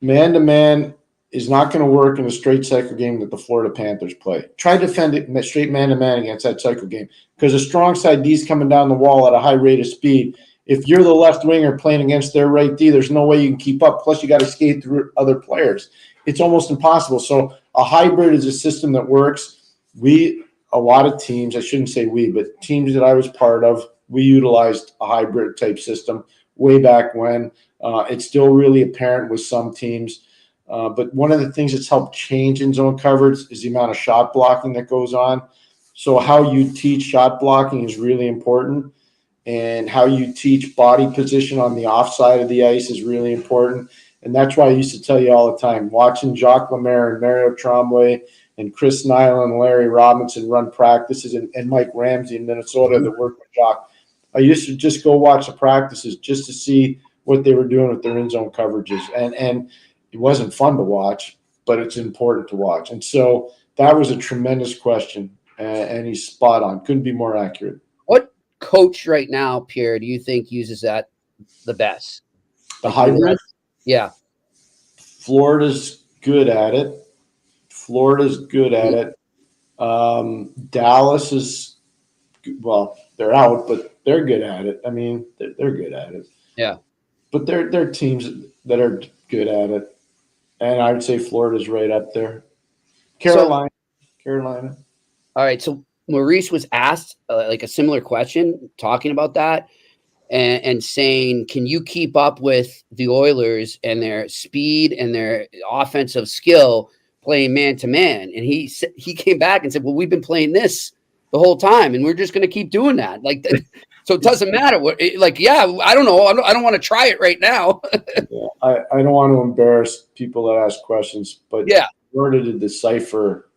man-to-man is not going to work in a straight cycle game that the Florida Panthers play. Try to defend it straight man-to-man against that cycle game because a strong side D is coming down the wall at a high rate of speed. If you're the left winger playing against their right D, there's no way you can keep up. Plus, you got to skate through other players. It's almost impossible. So a hybrid is a system that works. A lot of teams, I shouldn't say we, but teams that I was part of, we utilized a hybrid type system way back when. It's still really apparent with some teams. But one of the things that's helped change in zone coverage is the amount of shot blocking that goes on. So how you teach shot blocking is really important. And how you teach body position on the offside of the ice is really important. And that's why I used to tell you all the time, watching Jacques Lemaire and Mario Tremblay and Chris Nyland and Larry Robinson run practices and Mike Ramsey in Minnesota that worked with Jacques. I used to just go watch the practices just to see what they were doing with their in-zone coverages. And it wasn't fun to watch, but it's important to watch. And so that was a tremendous question, and he's spot on. Couldn't be more accurate. What coach right now, Pierre, do you think uses that the best? The hybrid? Yeah. Florida's good at it. Dallas is, well, they're out, but they're good at it. I mean, they're good at it. Yeah. But they're teams that are good at it. And I would say Florida's right up there. Carolina. All right. So Maurice was asked like a similar question talking about that and saying, can you keep up with the Oilers and their speed and their offensive skill playing man-to-man? And he came back and said, well, we've been playing this the whole time and we're just going to keep doing that. Like, so it doesn't matter what, I don't know. I don't want to try it right now. Yeah, I don't want to embarrass people that ask questions, but yeah, in order to decipher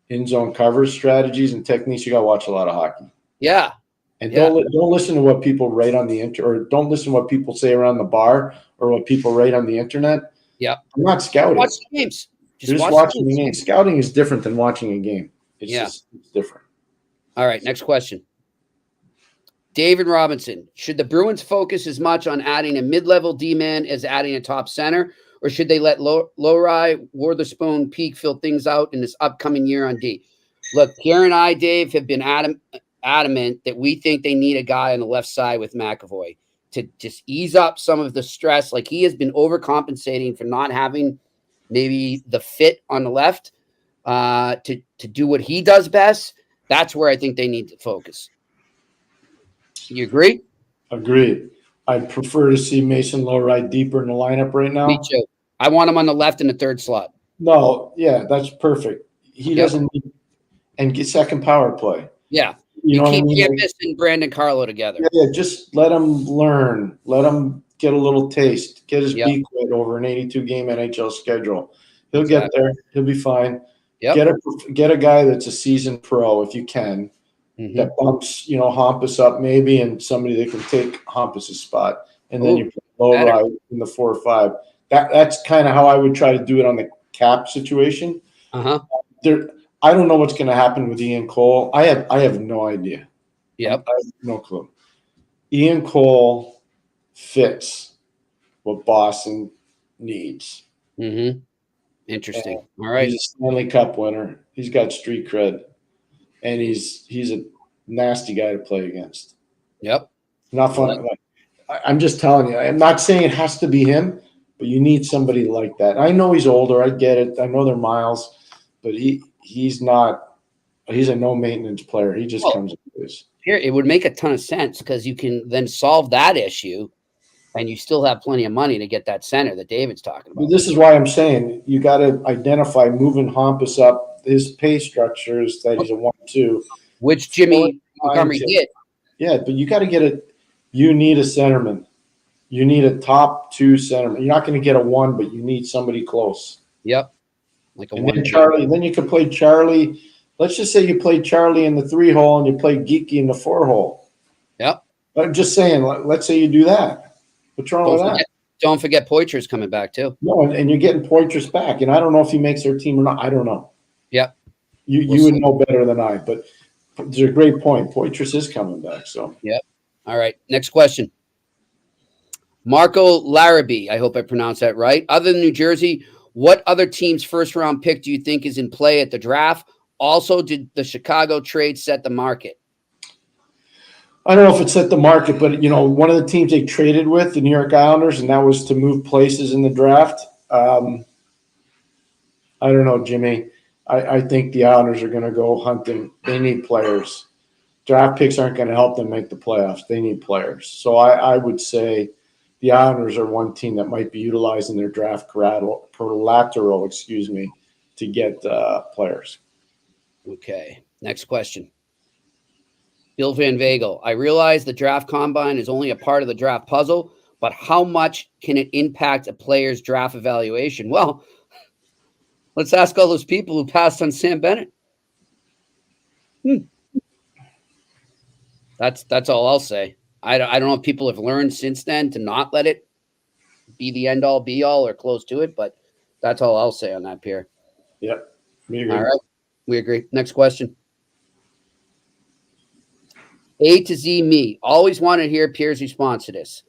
in-zone coverage strategies and techniques, you got to watch a lot of hockey. Yeah. And don't listen to what people write on the internet, or don't listen to what people say around the bar or what people write on the internet. Yeah. I'm not scouting. Watch the games. Just watching the game. Scouting is different than watching a game. It's different. All right, next question. David Robinson, should the Bruins focus as much on adding a mid-level D-man as adding a top center, or should they let Lowry, Witherspoon, Peak fill things out in this upcoming year on D? Look, Pierre and I, Dave, have been adamant that we think they need a guy on the left side with McAvoy to just ease up some of the stress. Like, he has been overcompensating for not having maybe the fit on the left to do what he does best. That's where I think they need to focus. You agree? Agreed. I'd prefer to see Mason Lowry deeper in the lineup right now. Me too. I want him on the left in the third slot. No, yeah, that's perfect. He doesn't need and get second power play. Yeah. You know keep what I mean? Campus and Brandon Carlo together. Yeah, just let him learn. Let him get a little taste. Get his beak wet over an 82-game NHL schedule. He'll get there. He'll be fine. Yep. Get a guy that's a seasoned pro if you can. Mm-hmm. That bumps, Hampus up maybe, and somebody that can take Hampus's spot. And then you put Lowry in the 4 or 5. That's kind of how I would try to do it on the cap situation. Uh-huh. I don't know what's going to happen with Ian Cole. I have no idea. Yep. I have no clue. Ian Cole fits what Boston needs. Mm-hmm. Interesting. And All right. he's a Stanley Cup winner. He's got street cred, and he's a nasty guy to play against. Yep. Not fun. I'm just telling you. I'm not saying it has to be him, but you need somebody like that. I know he's older. I get it. I know they're miles, but he's not. He's a no maintenance player. He just comes and plays. Here, it would make a ton of sense because you can then solve that issue, and you still have plenty of money to get that center that David's talking about. This is why I'm saying you got to identify moving Hampus up. His pay structure is that he's a 1-2, which Jimmy Montgomery did. Yeah, but you got to get it. You need a centerman. You need a top 2 centerman. You're not going to get a 1, but you need somebody close. Yep. Like a and 1. Then Charlie. Then you can play Charlie. Let's just say you play Charlie in the 3-hole and you play Geeky in the 4-hole. Yep. I'm just saying. Let's say you do that. What's wrong with that? Don't forget Poitras's coming back too. No, and you're getting Poitras back, and I don't know if he makes their team or not. I don't know. Yep. You would know better than I, but it's a great point. Poitras is coming back. So. Yep. All right. Next question. Marco Larrabee. I hope I pronounced that right. Other than New Jersey, what other team's first-round pick do you think is in play at the draft? Also, did the Chicago trade set the market? I don't know if it set the market, but, one of the teams they traded with, the New York Islanders, and that was to move places in the draft. I don't know, Jimmy. I think the Islanders are going to go hunting. They need players. Draft picks aren't going to help them make the playoffs. They need players. So I would say the Islanders are one team that might be utilizing their draft collateral, to get players. Okay. Next question. Bill Van Vagel. I realize the draft combine is only a part of the draft puzzle, but how much can it impact a player's draft evaluation? Well, let's ask all those people who passed on Sam Bennett. That's all I'll say. I don't know if people have learned since then to not let it be the end all be all or close to it, but that's all I'll say on that, Pierre. Yep. We agree. All right. We agree. Next question. A to Z me. Always want to hear Pierre's response to this.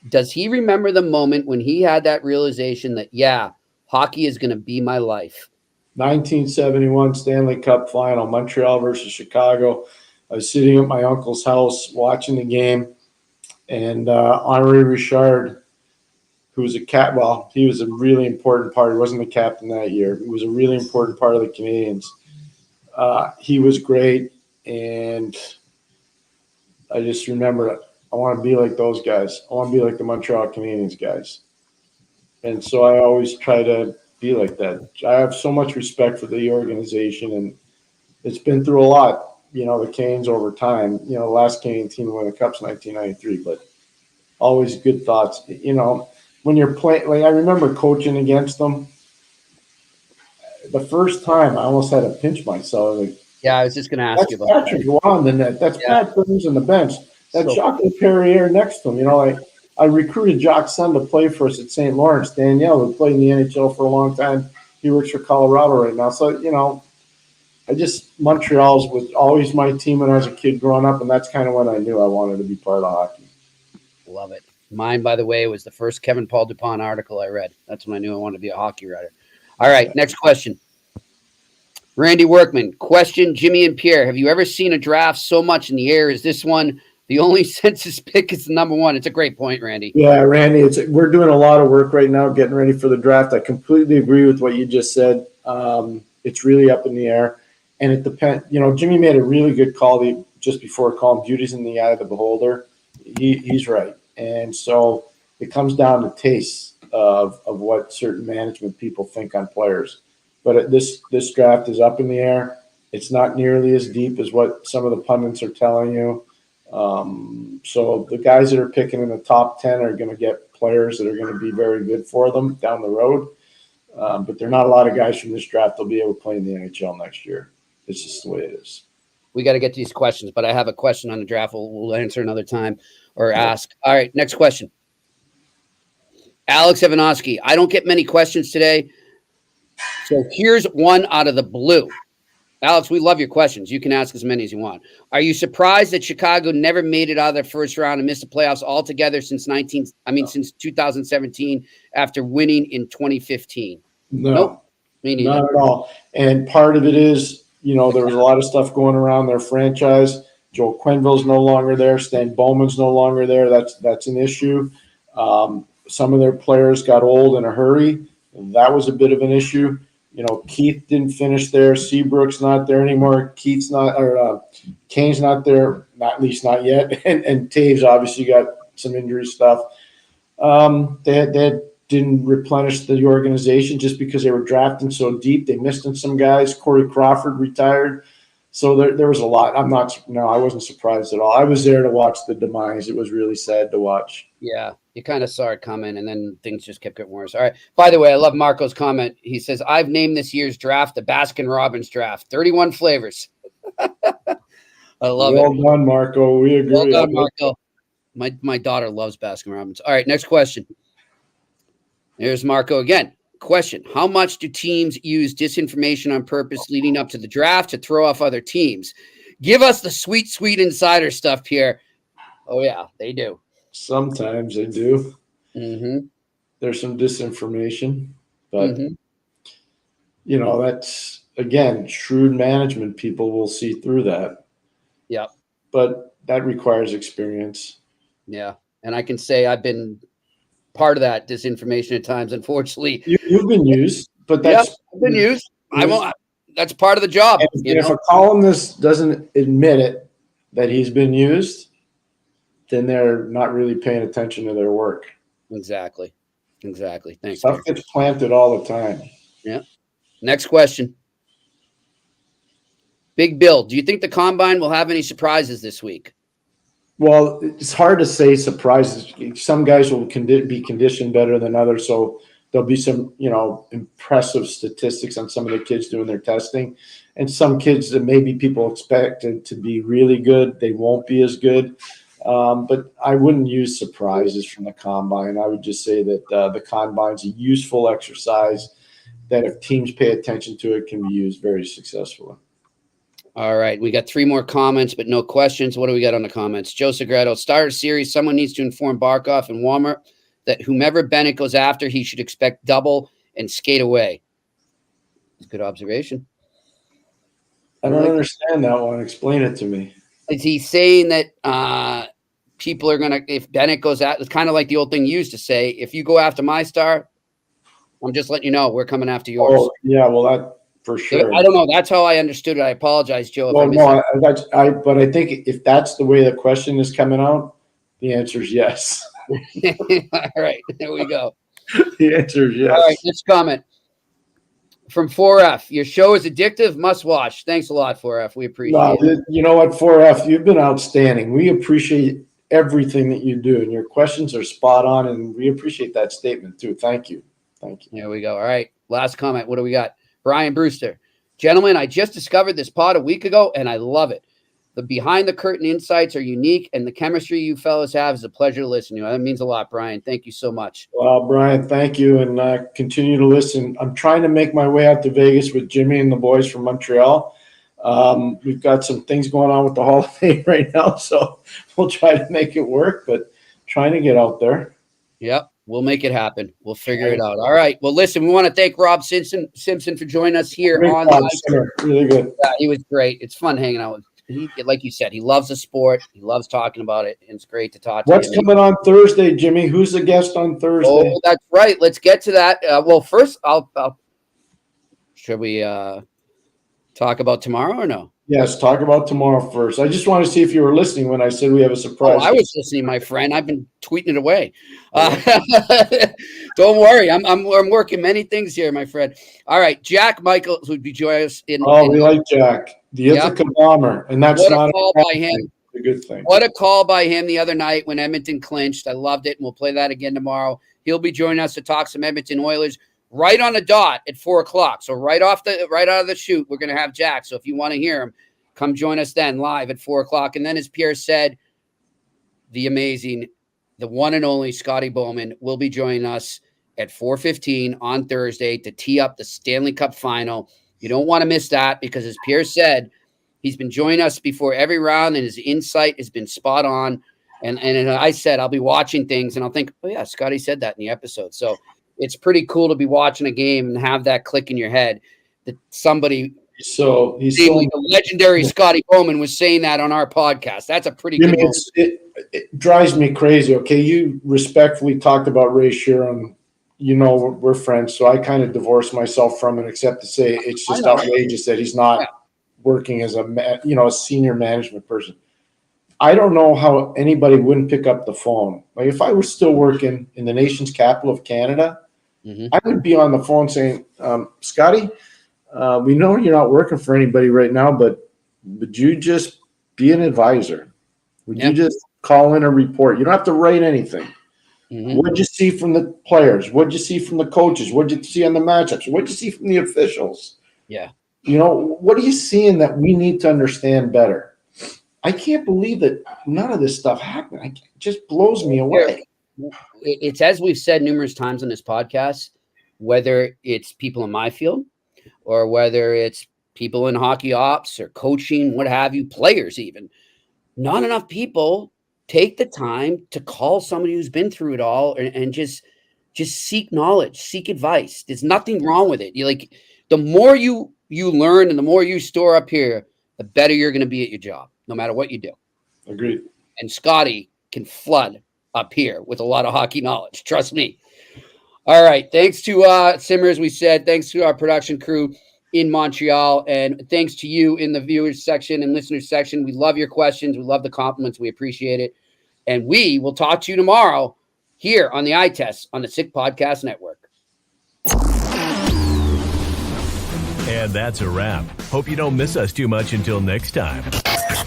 Does he remember the moment when he had that realization that, yeah, hockey is going to be my life? 1971 Stanley Cup Final, Montreal versus Chicago. I was sitting at my uncle's house watching the game, and Henri Richard, who was he was a really important part. He wasn't the captain that year. He was a really important part of the Canadiens. He was great, and I just remember I want to be like those guys. I want to be like the Montreal Canadiens guys. And so I always try to be like that. I have so much respect for the organization, and it's been through a lot. The Canes over time. The last Canadian team to win the Cup's 1993, but always good thoughts. When you're playing, like I remember coaching against them. The first time I almost had to pinch myself. Like, yeah, I was just going to ask you about that. Patrick Roy in the net. That's Pat Burns on the bench. That's Jacques Perrier next to him. I recruited Jacques' son to play for us at St. Lawrence. Danielle, who played in the NHL for a long time. He works for Colorado right now. So, Montreal was always my team when I was a kid growing up, and that's kind of when I knew I wanted to be part of hockey. Love it. Mine, by the way, was the first Kevin Paul Dupont article I read. That's when I knew I wanted to be a hockey writer. All right, next question. Randy Workman, question, Jimmy and Pierre, have you ever seen a draft so much in the air as this one? The only census pick is the number one. It's a great point, Randy. Yeah, Randy, we're doing a lot of work right now getting ready for the draft. I completely agree with what you just said. It's really up in the air. And it depends. Jimmy made a really good call just before calling beauty's in the eye of the beholder. He's right. And so it comes down to taste of what certain management people think on players. But this draft is up in the air. It's not nearly as deep as what some of the pundits are telling you. So the guys that are picking in the top 10 are going to get players that are going to be very good for them down the road. But there are not a lot of guys from this draft that'll be able to play in the NHL next year. It's just the way it is. We got to get to these questions, but I have a question on the draft. We'll answer another time or ask. All right, next question. Alex Evanovsky. I don't get many questions today. So here's one out of the blue. Alex, we love your questions. You can ask as many as you want. Are you surprised that Chicago never made it out of their first round and missed the playoffs altogether since 2017 after winning in 2015? No. Me neither. Not at all. And part of it is, there was a lot of stuff going around their franchise. Joel Quenneville's no longer there. Stan Bowman's no longer there. That's an issue. Some of their players got old in a hurry. That was a bit of an issue. Keith didn't finish there. Seabrook's not there anymore. Kane's not there, at least not yet. And Taves obviously got some injury stuff. They didn't replenish the organization just because they were drafting so deep. They missed on some guys. Corey Crawford retired. So there was a lot. I wasn't surprised at all. I was there to watch the demise. It was really sad to watch. Yeah, you kind of saw it coming, and then things just kept getting worse. All right. By the way, I love Marco's comment. He says, I've named this year's draft the Baskin-Robbins draft. 31 flavors. I love it. Well done, Marco. We agree. Well done, Marco. My daughter loves Baskin-Robbins. All right, next question. There's Marco again. Question: how much do teams use disinformation on purpose leading up to the draft to throw off other teams? Give us the sweet insider stuff, Pierre. Oh, yeah, they do. Sometimes they do. Mm-hmm. There's some disinformation, but, that's, again, shrewd management people will see through that. Yep. But that requires experience. Yeah, and I can say I've been part of that disinformation at times, unfortunately. You've been used, but that's I've been used. That's part of the job. If a columnist doesn't admit it that he's been used, then they're not really paying attention to their work. Exactly. Thanks. Stuff gets planted all the time. Yeah. Next question. Big Bill, do you think the Combine will have any surprises this week? Well, it's hard to say surprises. Some guys will be conditioned better than others, so there'll be some, impressive statistics on some of the kids doing their testing. And some kids that maybe people expected to be really good, they won't be as good. But I wouldn't use surprises from the Combine. I would just say that the Combine's a useful exercise that if teams pay attention to it, can be used very successfully. All right. We got 3 more comments, but no questions. What do we got on the comments? Joe Segredo, starter series. Someone needs to inform Barkov and Walmart that whomever Bennett goes after, he should expect double and skate away. Good observation. I don't understand that one. Explain it to me. Is he saying that people are going to, if Bennett goes out, it's kind of like the old thing you used to say, if you go after my star, I'm just letting you know we're coming after yours. Oh, yeah, well, that for sure. I don't know. That's how I understood it. I apologize, Joe. But I think if that's the way the question is coming out, the answer is yes. All right, there we go. The answer is yes. All right, next comment from 4F. Your show is addictive, must watch. Thanks a lot, 4F. We appreciate it. You know what, 4F, you've been outstanding. We appreciate everything that you do, and your questions are spot on, and we appreciate that statement too. Thank you. There we go. All right, last comment. What do we got? Brian Brewster. Gentlemen, I just discovered this pod a week ago, and I love it. The behind-the-curtain insights are unique, and the chemistry you fellas have is a pleasure to listen to. That means a lot, Brian. Thank you so much. Well, Brian, thank you, and continue to listen. I'm trying to make my way out to Vegas with Jimmy and the boys from Montreal. We've got some things going on with the holiday right now, so we'll try to make it work, but trying to get out there. Yep. We'll make it happen. We'll figure it out. All right. Well, listen, we want to thank Rob Simpson for joining us here on the Really good. Yeah, he was great. It's fun hanging out with him. Like you said, he loves the sport. He loves talking about it. And it's great to talk to him. What's coming on Thursday, Jimmy? Who's the guest on Thursday? Oh, that's right. Let's get to that. Well, first, should we talk about tomorrow or no? Yes, talk about tomorrow first. I just want to see if you were listening when I said we have a surprise. Oh, I was listening, my friend. I've been tweeting it away. Don't worry. I'm working many things here, my friend. All right. Jack Michaels would be joining us we like Jack. The Ithaca bomber. And that's not a call by him. A good thing. What a call by him the other night when Edmonton clinched. I loved it, and we'll play that again tomorrow. He'll be joining us to talk some Edmonton Oilers right on the dot at 4:00. So right out of the chute, we're going to have Jack. So if you want to hear him, come join us then live at 4:00. And then, as Pierre said, the one and only Scotty Bowman will be joining us at 4:15 on Thursday to tee up the Stanley Cup Final. You don't want to miss that because, as Pierre said, he's been joining us before every round, and his insight has been spot on. And I said I'll be watching things, and I'll think, oh, yeah, Scotty said that in the episode. So it's pretty cool to be watching a game and have that click in your head that somebody. So he's the legendary Scotty Bowman was saying that on our podcast. That's a pretty good moment. It drives me crazy. Okay, you respectfully talked about Ray Sheeran. You know we're friends, so I kind of divorced myself from it, except to say it's just outrageous that he's not working as a senior management person. I don't know how anybody wouldn't pick up the phone. Like if I were still working in the nation's capital of Canada, I would be on the phone saying, Scotty, we know you're not working for anybody right now, but would you just be an advisor? Would you just call in a report? You don't have to write anything. What'd you see from the players? What'd you see from the coaches? What'd you see on the matchups? What'd you see from the officials? Yeah. What are you seeing that we need to understand better? I can't believe that none of this stuff happened. It just blows me away. It's as we've said numerous times on this podcast, whether it's people in my field or whether it's people in hockey ops or coaching, what have you, players even, not enough people take the time to call somebody who's been through it all and just seek knowledge, seek advice. There's nothing wrong with it. The more you learn and the more you store up here, the better you're going to be at your job, no matter what you do. Agreed. And Scotty can flood up here with a lot of hockey knowledge. Trust me. All right. Thanks to Simmer, as we said. Thanks to our production crew in Montreal. And thanks to you in the viewers section and listeners section. We love your questions. We love the compliments. We appreciate it. And we will talk to you tomorrow here on the Eye Test on the Sick Podcast Network. And that's a wrap. Hope you don't miss us too much until next time.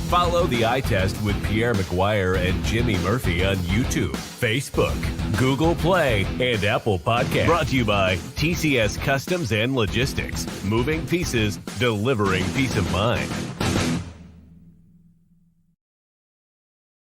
Follow the Eye Test with Pierre McGuire and Jimmy Murphy on YouTube, Facebook, Google Play, and Apple Podcasts. Brought to you by TCS Customs and Logistics. Moving pieces, delivering peace of mind.